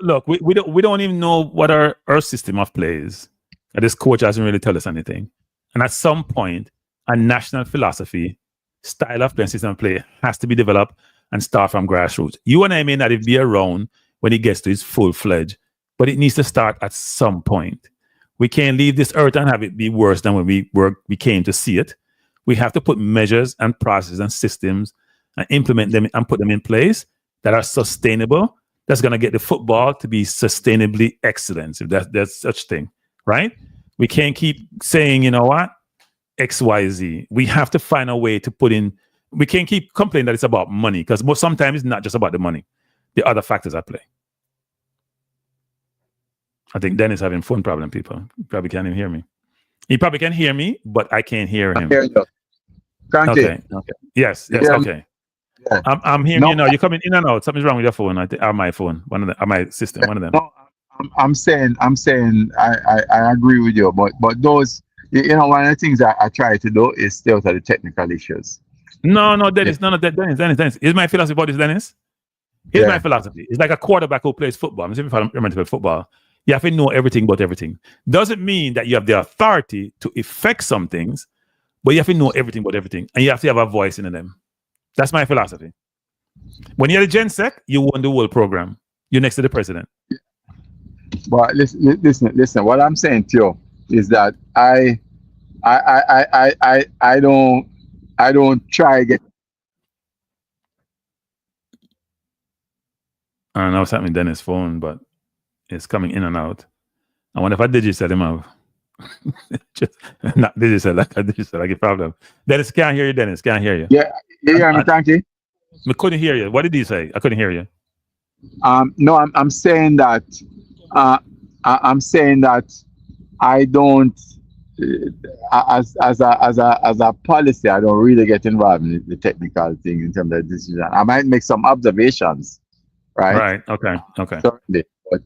Look, we don't even know what our system of play is. This coach hasn't really told us anything. And at some point, a national philosophy, style of play, system of play has to be developed and start from grassroots. You and I may not even be around when he gets to his full-fledged, but it needs to start at some point. We can't leave this earth and have it be worse than when we came to see it. We have to put measures and processes and systems and implement them and put them in place that are sustainable, that's going to get the football to be sustainably excellent, if that's such thing, right? We can't keep saying, you know what, X, Y, Z. We have to find a way to put in, we can't keep complaining that it's about money, because sometimes it's not just about the money. The other factors at play. I think Dennis having phone problem, people. He probably can't even hear me. He probably can hear me, but I can't hear him. Okay. Yes, okay. Yeah. I'm hearing you now. You're coming in and out. Something's wrong with your phone. I think my phone. One of my system. One of them. No, I'm saying I agree with you, but those one of the things I try to do is stay out of the technical issues. No, Dennis. None of that. Dennis. Here's my philosophy about this, Dennis. Here's my philosophy. It's like a quarterback who plays football. I'm saying if I remember to play football, you have to know everything about everything. Doesn't mean that you have the authority to effect some things, but you have to know everything about everything, and you have to have a voice in them. That's my philosophy. When you're the Gen Sec, you won the whole program. You're next to the president. But listen. What I'm saying to you is that I don't try to get. I don't know what's happening with Dennis' phone, but it's coming in and out. I wonder if I digital him out. Just not digital, like a problem. Dennis can't hear you. Dennis can't hear you. Yeah, you hear me, Frankie? I couldn't hear you. What did he say? I couldn't hear you. No, I'm saying that. I'm saying that I don't, as a policy, I don't really get involved in the technical thing in terms of decision. I might make some observations, right? Right. Okay. Certainly, but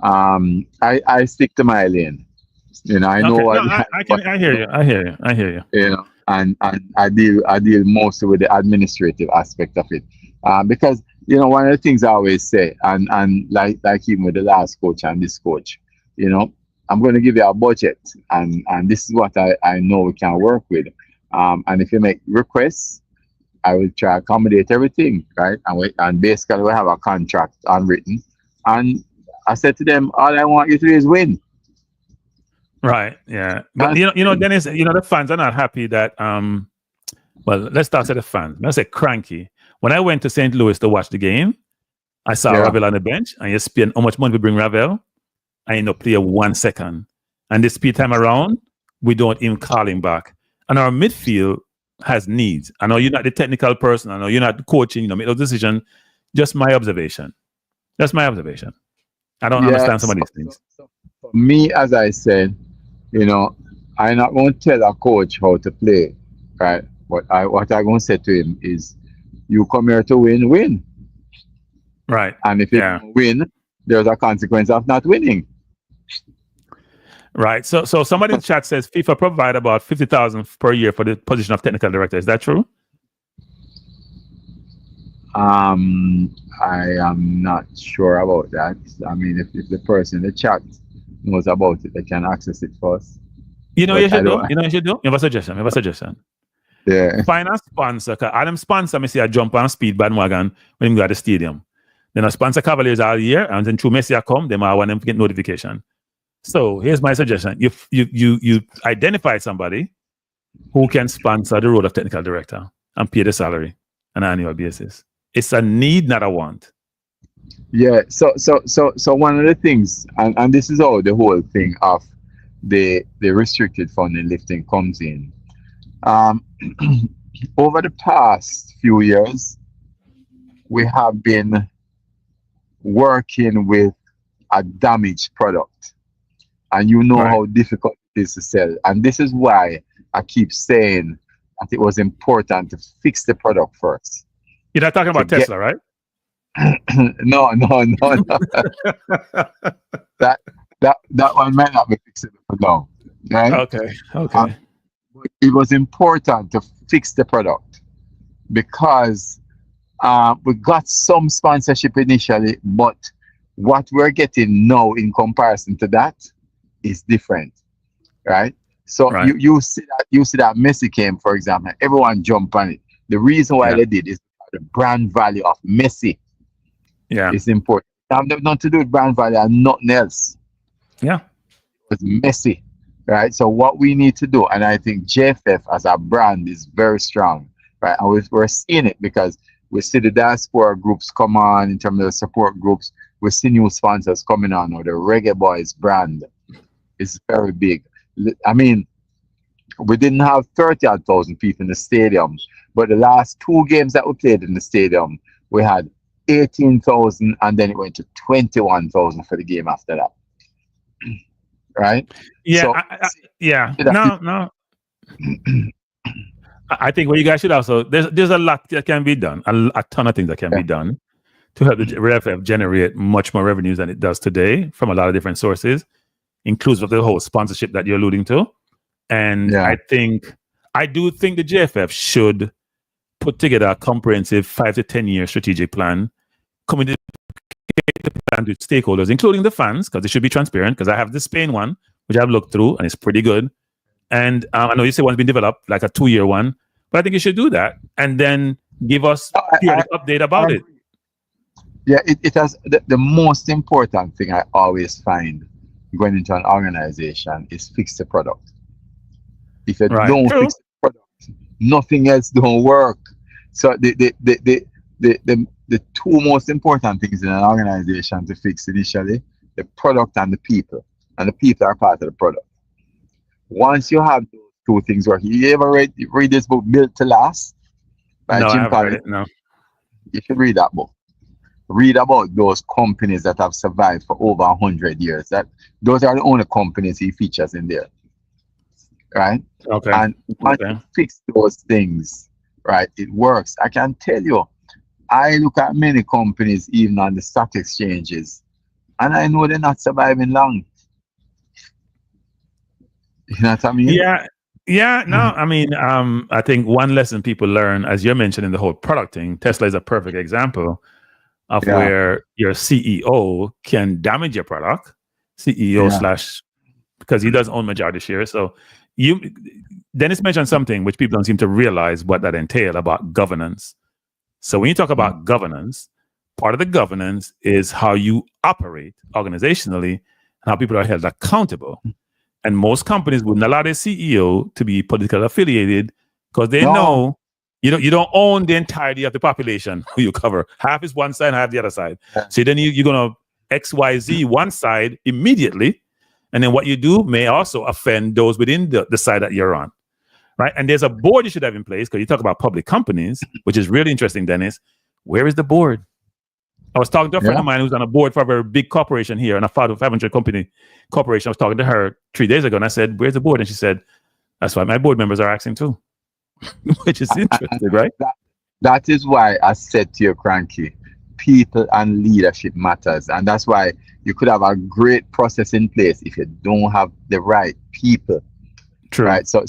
I stick to my lane. I know what. No, I hear you. And I deal mostly with the administrative aspect of it, because one of the things I always say, and like even with the last coach and this coach, I'm going to give you a budget, and this is what I know we can work with, and if you make requests, I will try to accommodate everything, right? And basically we have a contract unwritten, and I said to them, all I want you to do is win. Right. Yeah. But Dennis, the fans are not happy that well, let's start with the fans. Let's say cranky. When I went to St. Louis to watch the game, I saw Ravel on the bench, and you spend how much money we bring Ravel, and you play 1 second. And this speed time around, we don't even call him back. And our midfield has needs. I know you're not the technical person. I know you're not coaching, make those decisions. Just my observation. That's my observation. I don't understand some of these things. So for me, as I said, I'm not going to tell a coach how to play, right? What I'm going to say to him is, you come here to win. Right. And if you don't win, there's a consequence of not winning. Right. So somebody in the chat says FIFA provide about $50,000 per year for the position of technical director. Is that true? I am not sure about that. I mean, if the person in the chat knows about it, they can access it first. You should do. You have a suggestion. Yeah. Find a sponsor. Adam sponsor me see a jump on speed bandwagon when he go to the stadium. Then I sponsor Cavaliers all year, and then through Messi come, them I want them to get notification. So here's my suggestion: you identify somebody who can sponsor the role of technical director and pay the salary on an annual basis. It's a need, not a want. Yeah. So one of the things, and this is how the whole thing of the restricted funding lifting comes in. Um, over the past few years, we have been working with a damaged product, and you know Right. how difficult it is to sell. And this is why I keep saying that it was important to fix the product first. You're not talking To about get Tesla, right? no, that that one might not be fixable for now, right? Okay. Um, Okay. but it was important to fix the product because we got some sponsorship initially, but what we're getting now in comparison to that is different, right? So Right. you see that Messi came, for example, everyone jumped on it. The reason why Yeah. they did is the brand value of Messi Yeah. is important. It have nothing to do with brand value and nothing else. Yeah. It's Messi, right? So what we need to do, and I think JFF as a brand is very strong, right? And we're seeing it because we see the diaspora groups come on in terms of the support groups. We see new sponsors coming on, or the Reggae Boys brand is very big. I mean, we didn't have 30,000 people in the stadium, but the last two games that we played in the stadium, we had 18,000, and then it went to 21,000 for the game after that, right? Yeah. So Yeah. that No. I think what you guys should also there's a lot that can be done, a ton of things that can be done to help the RFF generate much more revenues than it does today from a lot of different sources, inclusive of the whole sponsorship that you're alluding to. And Yeah. I do think the JFF should put together a comprehensive 5 to 10 year strategic plan, communicate the plan with stakeholders, including the fans, because it should be transparent. Because I have the Spain one, which I've looked through, and it's pretty good. And I know you say one's been developed, like a 2-year one, but I think you should do that and then give us periodic update about it. Yeah, it has the most important thing I always find going into an organization is fix the product. If you Right. don't True. fix the product, nothing else don't work. So the two most important things in an organization to fix initially, the product and the people. And the people are part of the product. Once you have those two things working, you ever read this book, Built to Last, by No, I Jim haven't read Collins? it. No. You should read that book. Read about those companies that have survived for over 100 years. That those are the only companies he features in there, right? Okay. And once you fix those things, right, it works. I can tell you, I look at many companies, even on the stock exchanges, and I know they're not surviving long. You know what I mean? Yeah. No, I mean, I think one lesson people learn, as you're mentioning the whole product thing, Tesla is a perfect example of where your CEO can damage your product, CEO / because he does own majority shares. So Dennis mentioned something which people don't seem to realize what that entails about governance. So when you talk about governance, part of the governance is how you operate organizationally and how people are held accountable. And most companies wouldn't allow their CEO to be politically affiliated because they know you don't own the entirety of the population who you cover. Half is one side, half the other side. So then you're going to XYZ one side immediately. And then what you do may also offend those within the side that you're on. Right. And there's a board you should have in place because you talk about public companies, which is really interesting, Dennis. Where is the board? I was talking to a friend of mine who's on a board for a very big corporation here, and a 500 company corporation. I was talking to her 3 days ago, and I said, "Where's the board?" And she said, "That's why my board members are asking too," which is interesting, right? That is why I said to you, Cranky, people and leadership matters, and that's why you could have a great process in place if you don't have the right people. True. Right. So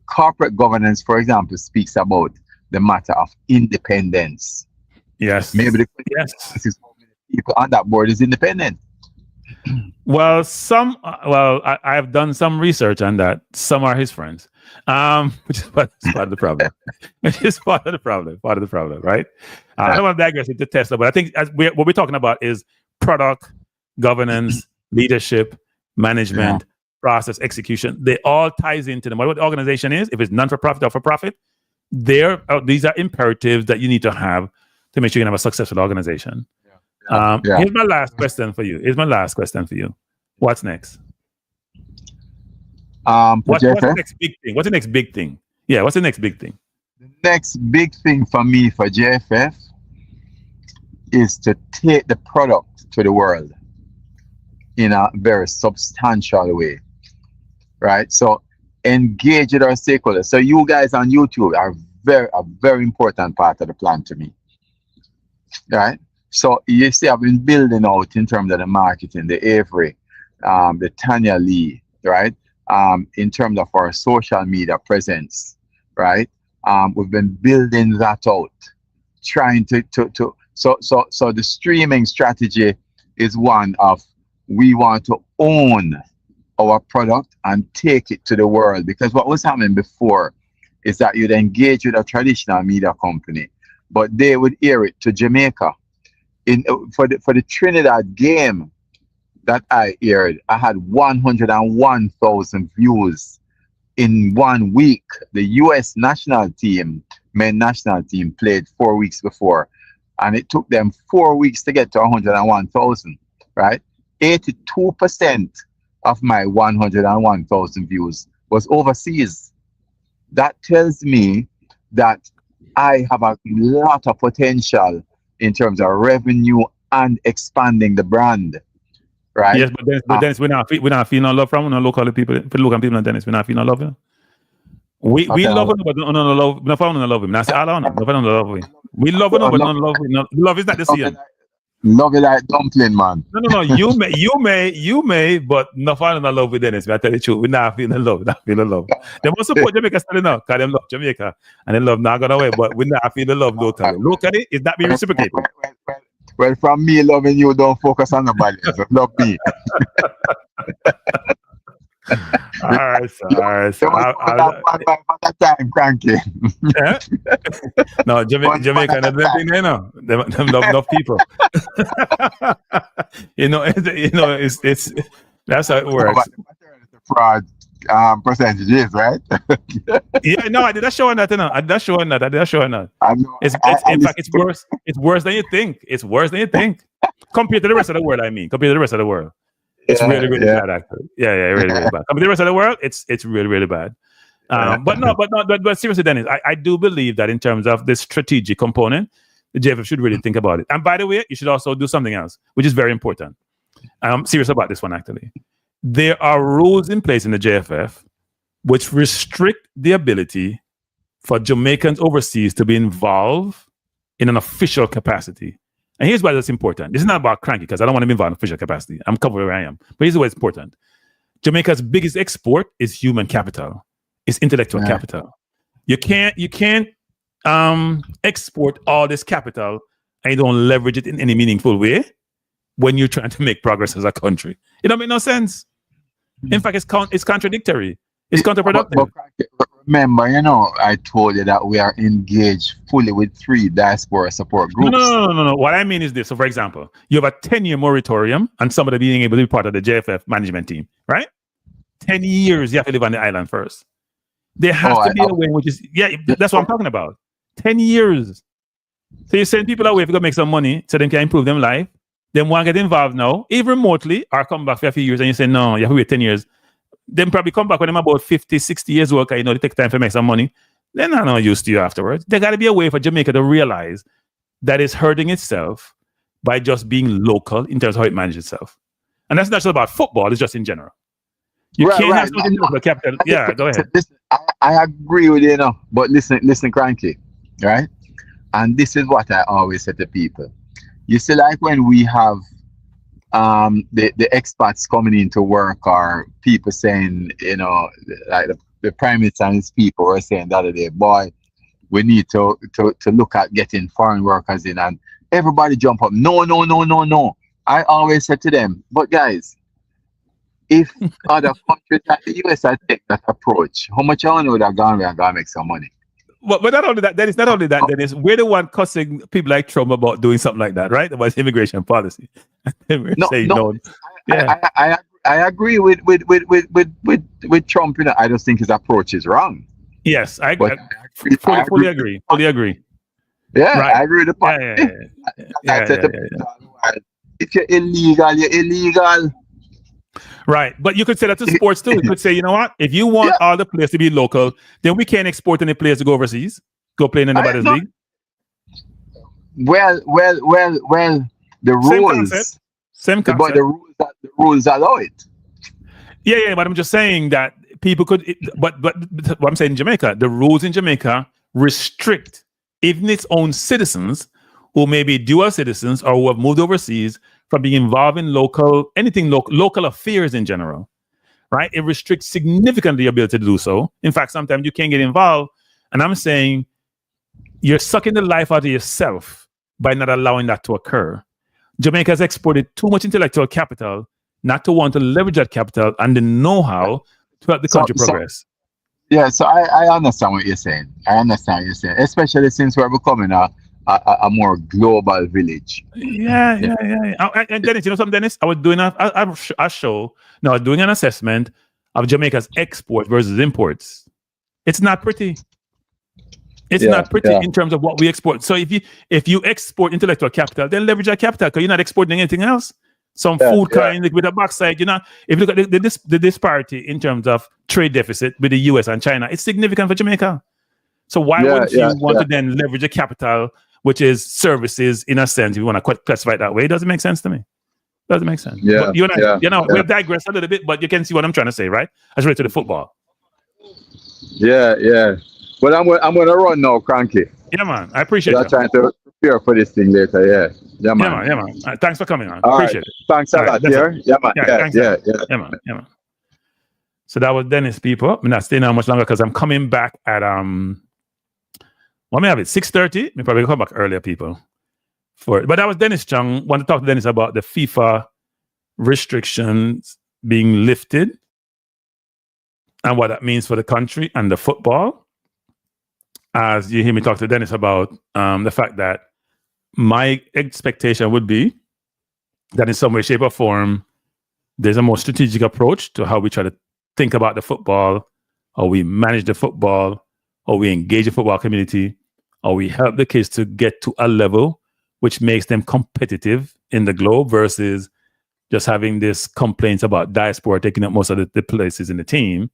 corporate governance, for example, speaks about the matter of independence. Yes. Maybe the is how many people on that board is independent. Well, I have done some research on that. Some are his friends, which is part of the problem. Which is part of the problem, right? I don't want to digress into Tesla, but I think what we're talking about is product, governance, leadership, management, process, execution. They all ties into them. What the organization is, if it's non-for-profit or for-profit, these are imperatives that you need to have to make sure you can have a successful organization. Here's my last question for you. What's next? What's the next big thing? What's the next big thing? Yeah, what's the next big thing? The next big thing for me for JFF is to take the product to the world in a very substantial way, right? So engage with our stakeholders. So you guys on YouTube are a very important part of the plan to me, right? So you see, I've been building out in terms of the marketing, the Avery, the Tanya Lee, right? In terms of our social media presence, right? We've been building that out, trying so the streaming strategy is one of, we want to own our product and take it to the world, because what was happening before is that you'd engage with a traditional media company, but they would air it to Jamaica. For the Trinidad game that I aired, I had 101,000 views in 1 week. The US national team, men's national team, played 4 weeks before, and it took them 4 weeks to get to 101,000, right? 82% of my 101,000 views was overseas. That tells me that I have a lot of potential in terms of revenue and expanding the brand, right? Yes, but Dennis, we're not feeling no love from no local people. Local people, Dennis, we're not feeling no love. We love him, but no love. No found no love him. That's all I know. No found no love him. We love him, but no love him. No, love is not the same. Love it like dumpling, man. No. You may, but no found no love with Dennis. I tell you the truth. We're not feeling love. They must support Jamaica still now, because they love Jamaica and they love not gone away. But we're not feeling love locally. Locally, is that being reciprocated? Well, from me loving you, don't focus on nobody else. Love me. All right. So that time, cranky. No, Jamaica, them love people. It's that's how it works. Fraud percentages, right? Yeah, no, I did not show that. I did not show that. In fact, it's worse than you think. It's worse than you think. Compared to the rest of the world, it's really bad, actually. Yeah, really bad. Compared to the rest of the world, it's really bad. But seriously, Dennis, I do believe that in terms of the strategic component, the JFF should really think about it. And by the way, you should also do something else, which is very important. I'm serious about this one, actually. There are rules in place in the JFF which restrict the ability for Jamaicans overseas to be involved in an official capacity. And here's why that's important. This is not about cranky, because I don't want to be involved in official capacity. I'm covered where I am. But here's why it's important. Jamaica's biggest export is human capital. It's intellectual capital. You can't export all this capital and you don't leverage it in any meaningful way when you're trying to make progress as a country. It don't make no sense. In fact, it's contradictory. It's counterproductive. But remember, I told you that we are engaged fully with 3 diaspora support groups. No. What I mean is this. So, for example, you have a 10-year moratorium on somebody being able to be part of the JFF management team, right? 10 years, you have to live on the island first. There has to be a way, which is, that's what I'm talking about. 10 years. So you send people away if you're going to make some money so they can improve their life. Then one get involved now, even remotely, or come back for a few years and you say, no, you have to wait 10 years. Then probably come back when I'm about 50, 60 years old, because they take time to make some money. They're not no use to you afterwards. There got to be a way for Jamaica to realize that it's hurting itself by just being local in terms of how it manages itself. And that's not just about football, it's just in general. You can't have something local capital. Yeah, go ahead. Listen, I agree with you, but listen, cranky, right? And this is what I always say to people. You see, like when we have the expats coming into work, or people saying, like the Prime Minister and his people were saying the other day, boy, we need to look at getting foreign workers in, and everybody jump up. No. I always say to them, but guys, if other countries like the US take that approach, how much I know that gonna make some money? But not only that, Dennis, Dennis, we're the one cussing people like Trump about doing something like that, right? About immigration policy. No. I agree with Trump. You know, I just think his approach is wrong. Yes, But I fully agree with agree. Fully agree. yeah, Right. I agree with the Yeah, point. yeah, yeah, I yeah, said yeah, to yeah, yeah. people, otherwise, if you're illegal, you're illegal. Right. But you could say that to sports too. You could say, you know what? If you want Yeah, all the players to be local, then we can't export any players to go overseas, go play in I anybody's know. league. Well. The Same concept. rules, Same but concept. the rules allow it. Yeah, yeah. But I'm just saying that people could. But what I'm saying in Jamaica, the rules in Jamaica restrict even its own citizens who may be dual citizens or who have moved overseas from being involved in local affairs in general. Right? It restricts significantly your ability to do so. In fact, sometimes you can't get involved. And I'm saying you're sucking the life out of yourself by not allowing that to occur. Jamaica has exported too much intellectual capital not to want to leverage that capital and the know-how to help the So country progress. yeah, so I understand what you're saying. I understand what you're saying, especially since we're becoming a more global village. Yeah, Yeah, yeah, yeah, yeah. And Dennis, you know something, Dennis? I was doing a show. No, I was doing an assessment of Jamaica's export versus imports. It's not pretty. It's not pretty in terms of what we export. So if you export intellectual capital, then leverage that capital because you're not exporting anything else. Some food kind with a backside, you know. If you look at the disparity in terms of trade deficit with the US and China, it's significant for Jamaica. So why wouldn't you want to then leverage the capital, which is services in a sense, if you want to classify it that way? It doesn't make sense to me. Doesn't make sense. Yeah, But you and I, we have digressed a little bit, but you can see what I'm trying to say, right? As related to the football. yeah. But I'm gonna run now, Cranky. Yeah, man. I appreciate I'm you. trying to prepare for this thing later. Yeah, man. Yeah, man. Thanks for coming on. All Appreciate right. it. Thanks a lot. Yeah, man. Thanks, Yeah. Yeah, man. So that was Dennis, people. I'm not staying on much longer because I'm coming back at what may I have it 6:30. We probably come back earlier, people. But that was Dennis Chung. Want to talk to Dennis about the FIFA restrictions being lifted and what that means for the country and the football. As you hear me talk to Dennis about the fact that my expectation would be that in some way, shape, or form, there's a more strategic approach to how we try to think about the football, how we manage the football, how we engage the football community, how we help the kids to get to a level which makes them competitive in the globe versus just having this complaints about diaspora taking up most of the places in the team,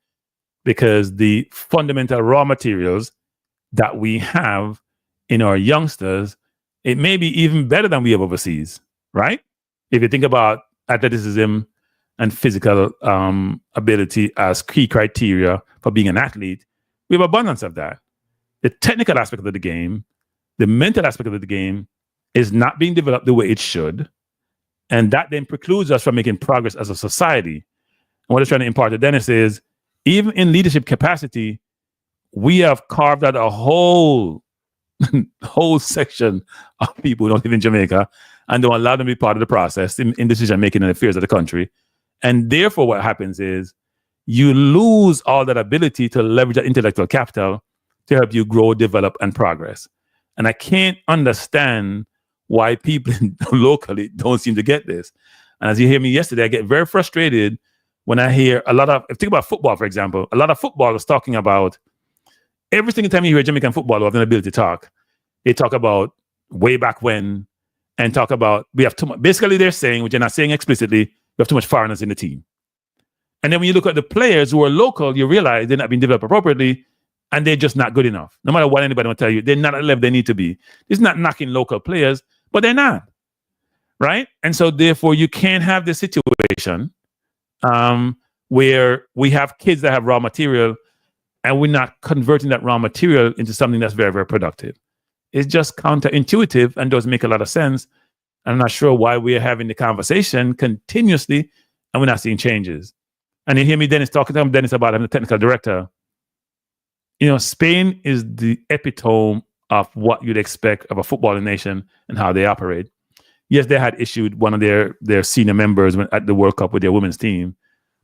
because the fundamental raw materials that we have in our youngsters, it may be even better than we have overseas, right? If you think about athleticism and physical ability as key criteria for being an athlete, we have abundance of that. The technical aspect of the game, the mental aspect of the game is not being developed the way it should. And that then precludes us from making progress as a society. And what I'm trying to impart to Dennis is, even in leadership capacity, we have carved out a whole section of people who don't live in Jamaica and don't allow them to be part of the process in decision making and affairs of the country. And therefore, what happens is you lose all that ability to leverage that intellectual capital to help you grow, develop, and progress. And I can't understand why people locally don't seem to get this. And as you hear me yesterday, I get very frustrated when I hear think about football, for example, a lot of footballers talking about every single time you hear a Jamaican footballer have an ability to talk, they talk about way back when and talk about we have too much. Basically, they're saying, which they're not saying explicitly, we have too much foreigners in the team. And then when you look at the players who are local, you realize they're not being developed appropriately and they're just not good enough. No matter what anybody will tell you, they're not at the level they need to be. It's not knocking local players, but they're not. Right? And so therefore, you can't have this situation where we have kids that have raw material and we're not converting that raw material into something that's very, very productive. It's just counterintuitive and doesn't make a lot of sense. I'm not sure why we're having the conversation continuously and we're not seeing changes. And you hear me, Dennis, talking to Dennis about having a technical director. You know, Spain is the epitome of what you'd expect of a footballing nation and how they operate. Yes, they had issued one of their senior members at the World Cup with their women's team.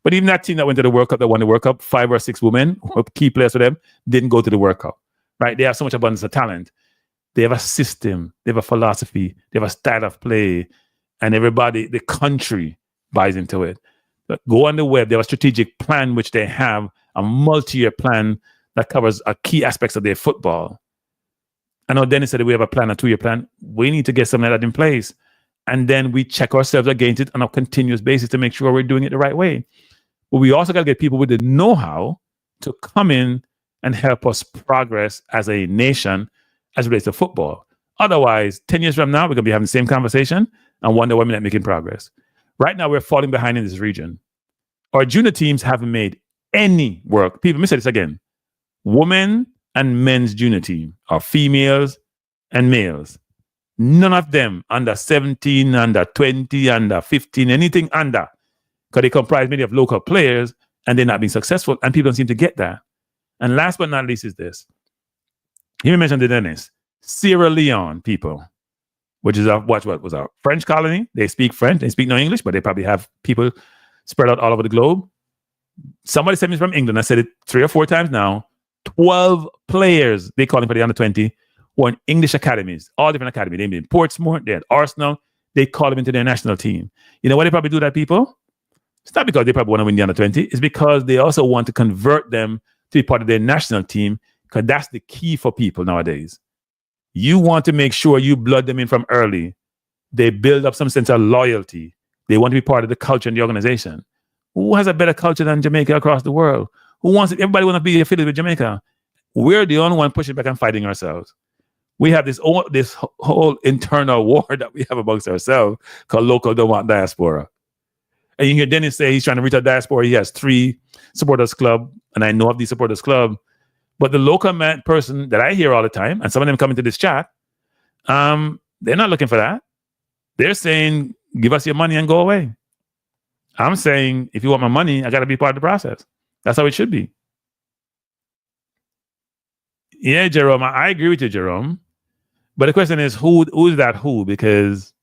But even that team that went to the World Cup, that won the World Cup, 5 or 6 women, key players for them, didn't go to the World Cup, right? They have so much abundance of talent. They have a system, they have a philosophy, they have a style of play, and everybody, the country buys into it. Go on the web. They have a strategic plan, which they have a multi-year plan that covers key aspects of their football. I know Dennis said that we have a plan, a 2-year plan. We need to get something like that in place. And then we check ourselves against it on a continuous basis to make sure we're doing it the right way. But we also got to get people with the know-how to come in and help us progress as a nation as it relates to football. Otherwise, 10 years from now, we're going to be having the same conversation and wonder why we're not making progress. Right now, we're falling behind in this region. Our junior teams haven't made any work. People, let me say this again. Women and men's junior team are females and males. None of them under 17, under 20, under 15, anything under, because they comprise many of local players and they're not being successful, and people don't seem to get that. And last but not least is this. You mentioned the Dennis. Sierra Leone people, which is what was a French colony. They speak French, they speak no English, but they probably have people spread out all over the globe. Somebody sent me from England. I said it 3 or 4 times now. 12 players, they call them for the under 20, were in English academies, all different academies. They in Portsmouth, they had Arsenal. They call them into their national team. You know why they probably do that, people? It's not because they probably want to win the under 20. It's because they also want to convert them to be part of their national team, because that's the key for people nowadays. You want to make sure you blood them in from early. They build up some sense of loyalty. They want to be part of the culture and the organization. Who has a better culture than Jamaica across the world? Who wants it? Everybody want to be affiliated with Jamaica. We're the only one pushing back and fighting ourselves. We have this whole internal war that we have amongst ourselves called local don't want diaspora. And you hear Dennis say he's trying to reach a diaspora. He has 3 supporters club, and I know of these supporters club. But the local person that I hear all the time, and some of them come into this chat, they're not looking for that. They're saying, give us your money and go away. I'm saying, if you want my money, I got to be part of the process. That's how it should be. Yeah, Jerome, I agree with you, Jerome. But the question is, who's that who? Because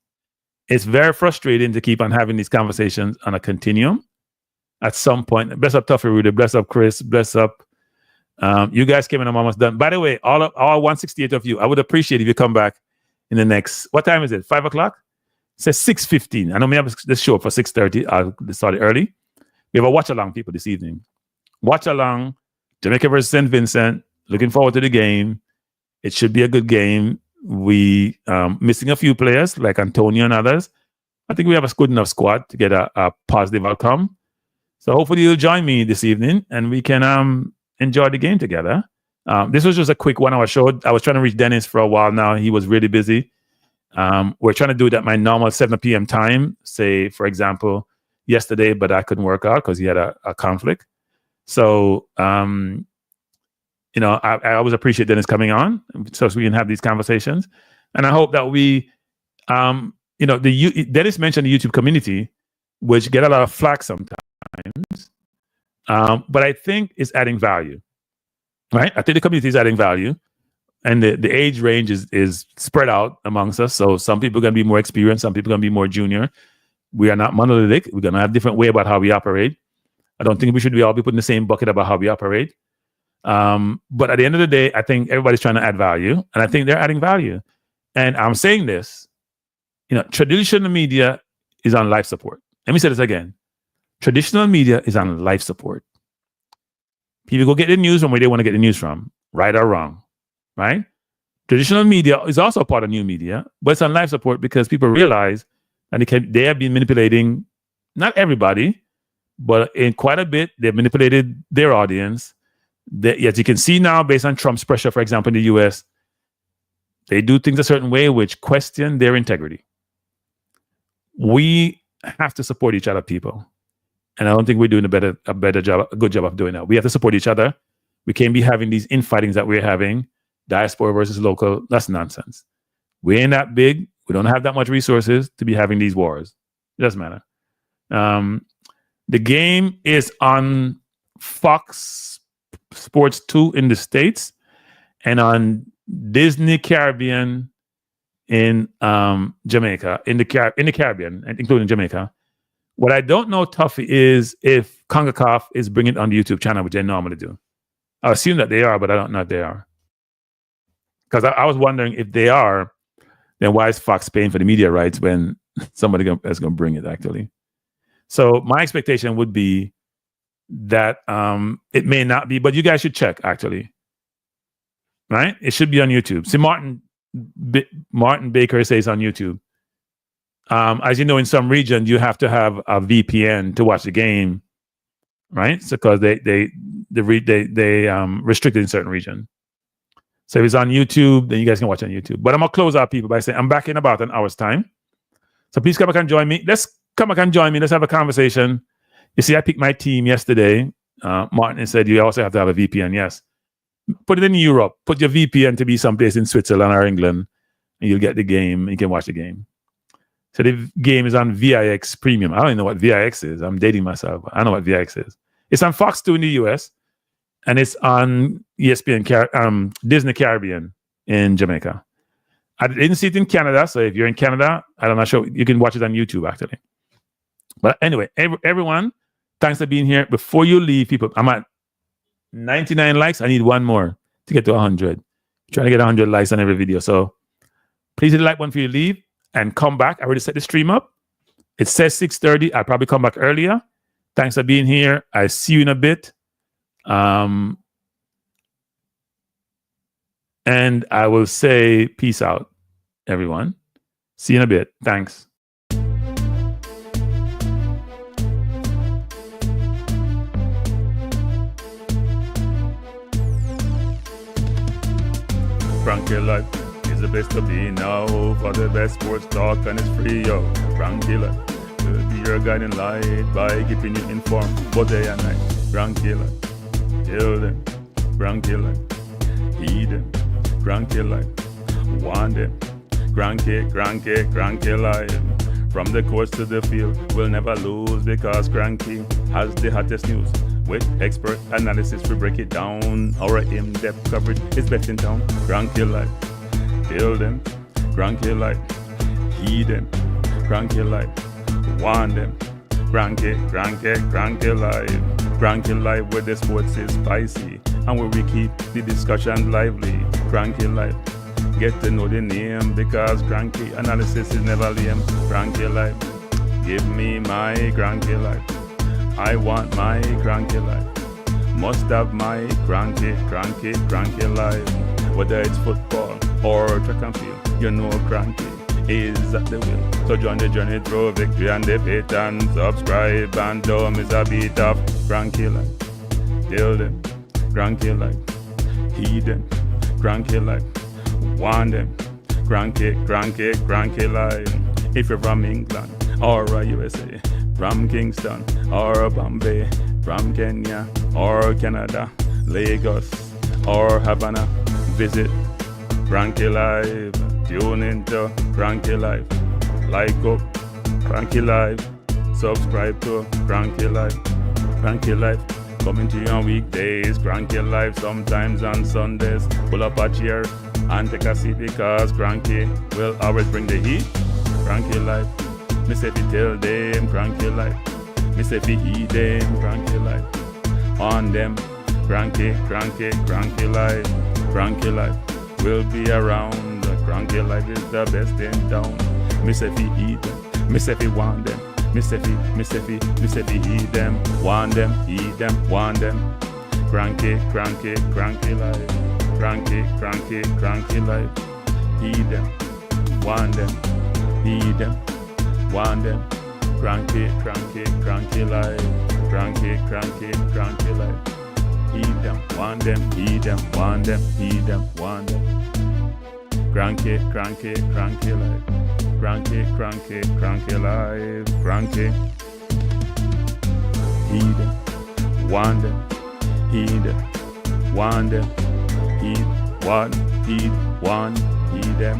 it's very frustrating to keep on having these conversations on a continuum. At some point, bless up Tuffy Rudy, bless up Chris, bless up. You guys came in, I'm almost done. By the way, all 168 of you, I would appreciate if you come back in the next, what time is it? 5 o'clock? It says 6:15. I know we have this show for 6:30. I'll start early. We have a watch along, people, this evening. Watch along, Jamaica versus St. Vincent. Looking forward to the game. It should be a good game. We missing a few players like Antonio and others. I think we have a good enough squad to get a positive outcome. So hopefully you'll join me this evening and we can enjoy the game together. This was just a quick 1-hour show. I was trying to reach Dennis for a while now. He was really busy. We're trying to do it at my normal 7 p.m. time, say, for example, yesterday, but I couldn't work out because he had a conflict. So, I always appreciate Dennis coming on so we can have these conversations. And I hope that we, Dennis mentioned the YouTube community, which get a lot of flack sometimes. But I think it's adding value, right? I think the community is adding value. And the age range is spread out amongst us. So some people are going to be more experienced. Some people are going to be more junior. We are not monolithic. We're going to have a different way about how we operate. I don't think we should all be put in the same bucket about how we operate. But at the end of the day, I think everybody's trying to add value. And I think they're adding value. And I'm saying this, traditional media is on life support. Let me say this again. Traditional media is on life support. People go get the news from where they want to get the news from, right or wrong. Right? Traditional media is also a part of new media, but it's on life support because people realize that they have been manipulating, not everybody, but in quite a bit, they've manipulated their audience. As you can see now, based on Trump's pressure, for example, in the US, they do things a certain way which question their integrity. We have to support each other, people. And I don't think we're doing a good job of doing that. We have to support each other. We can't be having these infightings that we're having. Diaspora versus local, that's nonsense. We ain't that big. We don't have that much resources to be having these wars. It doesn't matter. The game is on Fox Sports 2 in the States and on Disney Caribbean in Jamaica, in the Caribbean, including Jamaica. What I don't know, Tuffy, is if CONCACAF is bringing it on the YouTube channel, which they normally do. I assume that they are, but I don't know if they are. Because I was wondering if they are, then why is Fox paying for the media rights when somebody is going to bring it, actually? So my expectation would be that it may not be, but you guys should check actually. Right? It should be on YouTube. See, Martin Baker says on YouTube. As you know, in some regions, you have to have a VPN to watch the game, right? So because they restrict it in certain regions. So if it's on YouTube, then you guys can watch on YouTube. But I'm gonna close out people by saying I'm back in about an hour's time. So please come back and join me. Let's come back and join me. Let's have a conversation. You see, I picked my team yesterday. Martin said you also have to have a VPN. Yes. Put it in Europe. Put your VPN to be someplace in Switzerland or England, and you'll get the game. You can watch the game. So the game is on VIX Premium. I don't even know what VIX is. I'm dating myself. I know what VIX is. It's on Fox 2 in the US, and it's on ESPN, Disney Caribbean in Jamaica. I didn't see it in Canada, so if you're in Canada, I'm not sure. You can watch it on YouTube, actually. But anyway, everyone, thanks for being here. Before you leave, people, I'm at 99 likes. I need one more to get to 100. Trying to get 100 likes on every video. So please hit the like button before you leave and come back. I already set the stream up. It says 6:30. I'll probably come back earlier. Thanks for being here. I see you in a bit. And I will say peace out, everyone. See you in a bit. Thanks. Frankie Life is the best to be now. For the best sports talk and it's free, yo. Frankie Life will be your guiding light by keeping you informed both day and night. Frankie Life, tell them. Frankie Life, heed them. Frankie Life, want them. Frankie Life. From the courts to the field, we'll never lose because Cranky has the hottest news. With expert analysis, we break it down. Our in-depth coverage is best in town. Cranky Life, tell them. Cranky Life, heed them. Cranky Life, want them. Cranky Life. Cranky Life, where the sports is spicy and where we keep the discussion lively. Cranky Life, get to know the name because Cranky analysis is never lame. Cranky Life, give me my Cranky Life. I want my Cranky Life. Must have my Cranky Life. Whether it's football or track and field, you know Cranky is at the wheel. So join the journey through victory and defeat and subscribe and don't miss a beat of Cranky Life. Tell them, Cranky Life. Heed them, Cranky Life. Want them, Cranky Life. If you're from England or USA, from Kingston or Bombay, from Kenya or Canada, Lagos or Havana, visit Cranky Life. Tune into Cranky Life. Like up Cranky Life. Subscribe to Cranky Life. Cranky Life coming to you on weekdays. Cranky Life sometimes on Sundays. Pull up a chair and take a seat because Cranky will always bring the heat. Cranky Life. Me say fi tell them Cranky Life. Me say fi heed them Cranky Life. On them Cranky Life. Cranky Life will be around. Cranky Life is the best in town. Me say fi heed them. Me say fi want them. Me say fi heed them. Want them, heed them, want them. Cranky Life. Cranky Life. Heed them. Want them. Heed them. Want them. Cranky Life. Cranky Life. Heed them. Want them. Heed them. Want them. Heed them. Want them. Cranky Life. Cranky Life. Cranky. Heed them. Want them. Heed them. Want them. Heed. Want. Heed. Want. Heed them.